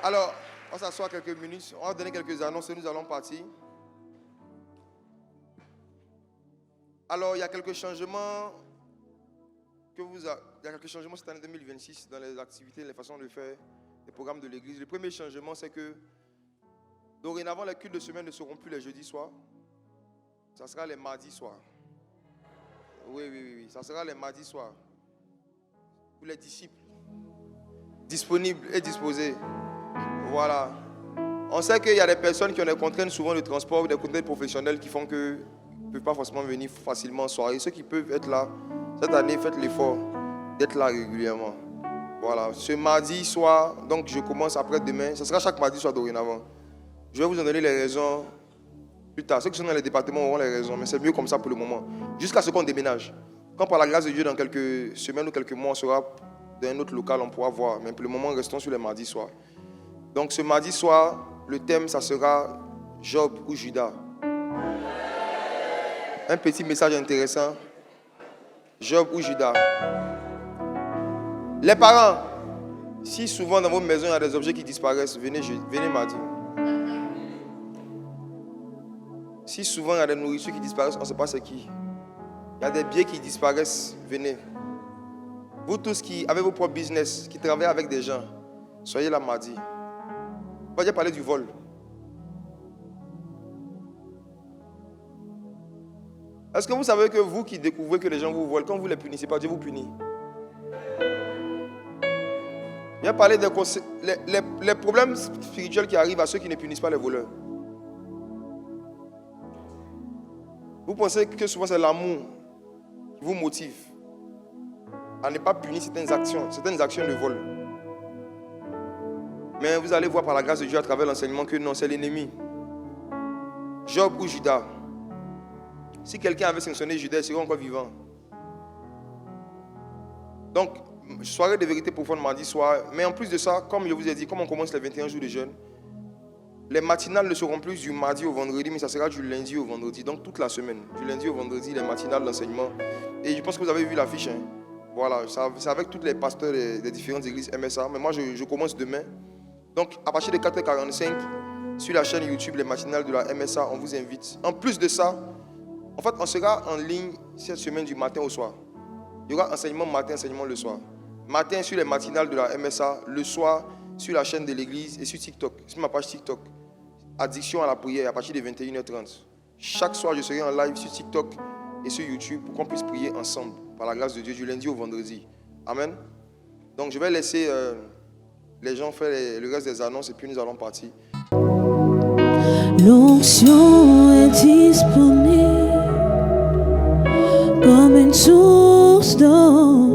Alors, on s'assoit quelques minutes. On va donner quelques annonces et nous allons partir. Alors, il y a quelques changements il y a quelques changements cette année 2026 dans les activités, les façons de faire, les programmes de l'église. Le premier changement, c'est que dorénavant, les cultes de semaine ne seront plus les jeudis soirs. Ça sera les mardis soirs. Oui. Ça sera les mardis soirs. Pour les disciples. Disponibles et disposés. Voilà. On sait qu'il y a des personnes qui ont des contraintes souvent de transport, des contraintes professionnelles qui font qu'ils ne peuvent pas forcément venir facilement en soirée. Ceux qui peuvent être là, cette année, faites l'effort d'être là régulièrement. Voilà. Ce mardi soir, donc je commence après-demain. Ce sera chaque mardi soir dorénavant. Je vais vous en donner les raisons plus tard. Ceux qui sont dans les départements auront les raisons, mais c'est mieux comme ça pour le moment. Jusqu'à ce qu'on déménage. Quand par la grâce de Dieu, dans quelques semaines ou quelques mois, on sera dans un autre local, on pourra voir. Mais pour le moment, restons sur les mardis soirs. Donc ce mardi soir, le thème, ça sera Job ou Judas. Un petit message intéressant. Job ou Judas. Les parents, si souvent dans vos maisons il y a des objets qui disparaissent, venez mardi. Si souvent il y a des nourritures qui disparaissent, on ne sait pas c'est qui. Il y a des biens qui disparaissent, venez. Vous tous qui avez vos propres business, qui travaillez avec des gens, soyez là mardi. On va déjà parler du vol. Est-ce que vous savez que vous qui découvrez que les gens vous volent, quand vous les punissez pas, Dieu vous punit? Il a parlé des les problèmes spirituels qui arrivent à ceux qui ne punissent pas les voleurs. Vous pensez que souvent c'est l'amour qui vous motive à ne pas punir certaines actions de vol. Mais vous allez voir par la grâce de Dieu à travers l'enseignement que non, c'est l'ennemi. Job ou Judas. Si quelqu'un avait sanctionné Judas, il serait encore vivant. Donc, soirée de vérité profonde mardi soir. Mais en plus de ça, comme je vous ai dit, comme on commence les 21 jours de jeûne, les matinales ne seront plus du mardi au vendredi, mais ça sera du lundi au vendredi. Donc toute la semaine, du lundi au vendredi, les matinales d'enseignement. Et je pense que vous avez vu l'affiche. Hein. Voilà, c'est avec tous les pasteurs des différentes églises MSA. Mais moi, je commence demain. Donc à partir de 4h45, sur la chaîne YouTube, les matinales de la MSA, on vous invite. En plus de ça, en fait, on sera en ligne cette semaine du matin au soir. Il y aura enseignement matin, enseignement le soir. Matin sur les matinales de la MSA, le soir sur la chaîne de l'église et sur TikTok, sur ma page TikTok. Addiction à la prière à partir de 21h30. Chaque soir, je serai en live sur TikTok et sur YouTube pour qu'on puisse prier ensemble, par la grâce de Dieu, du lundi au vendredi. Amen. Donc, je vais laisser les gens faire le reste des annonces et puis nous allons partir. L'onction est disponible comme une source d'eau.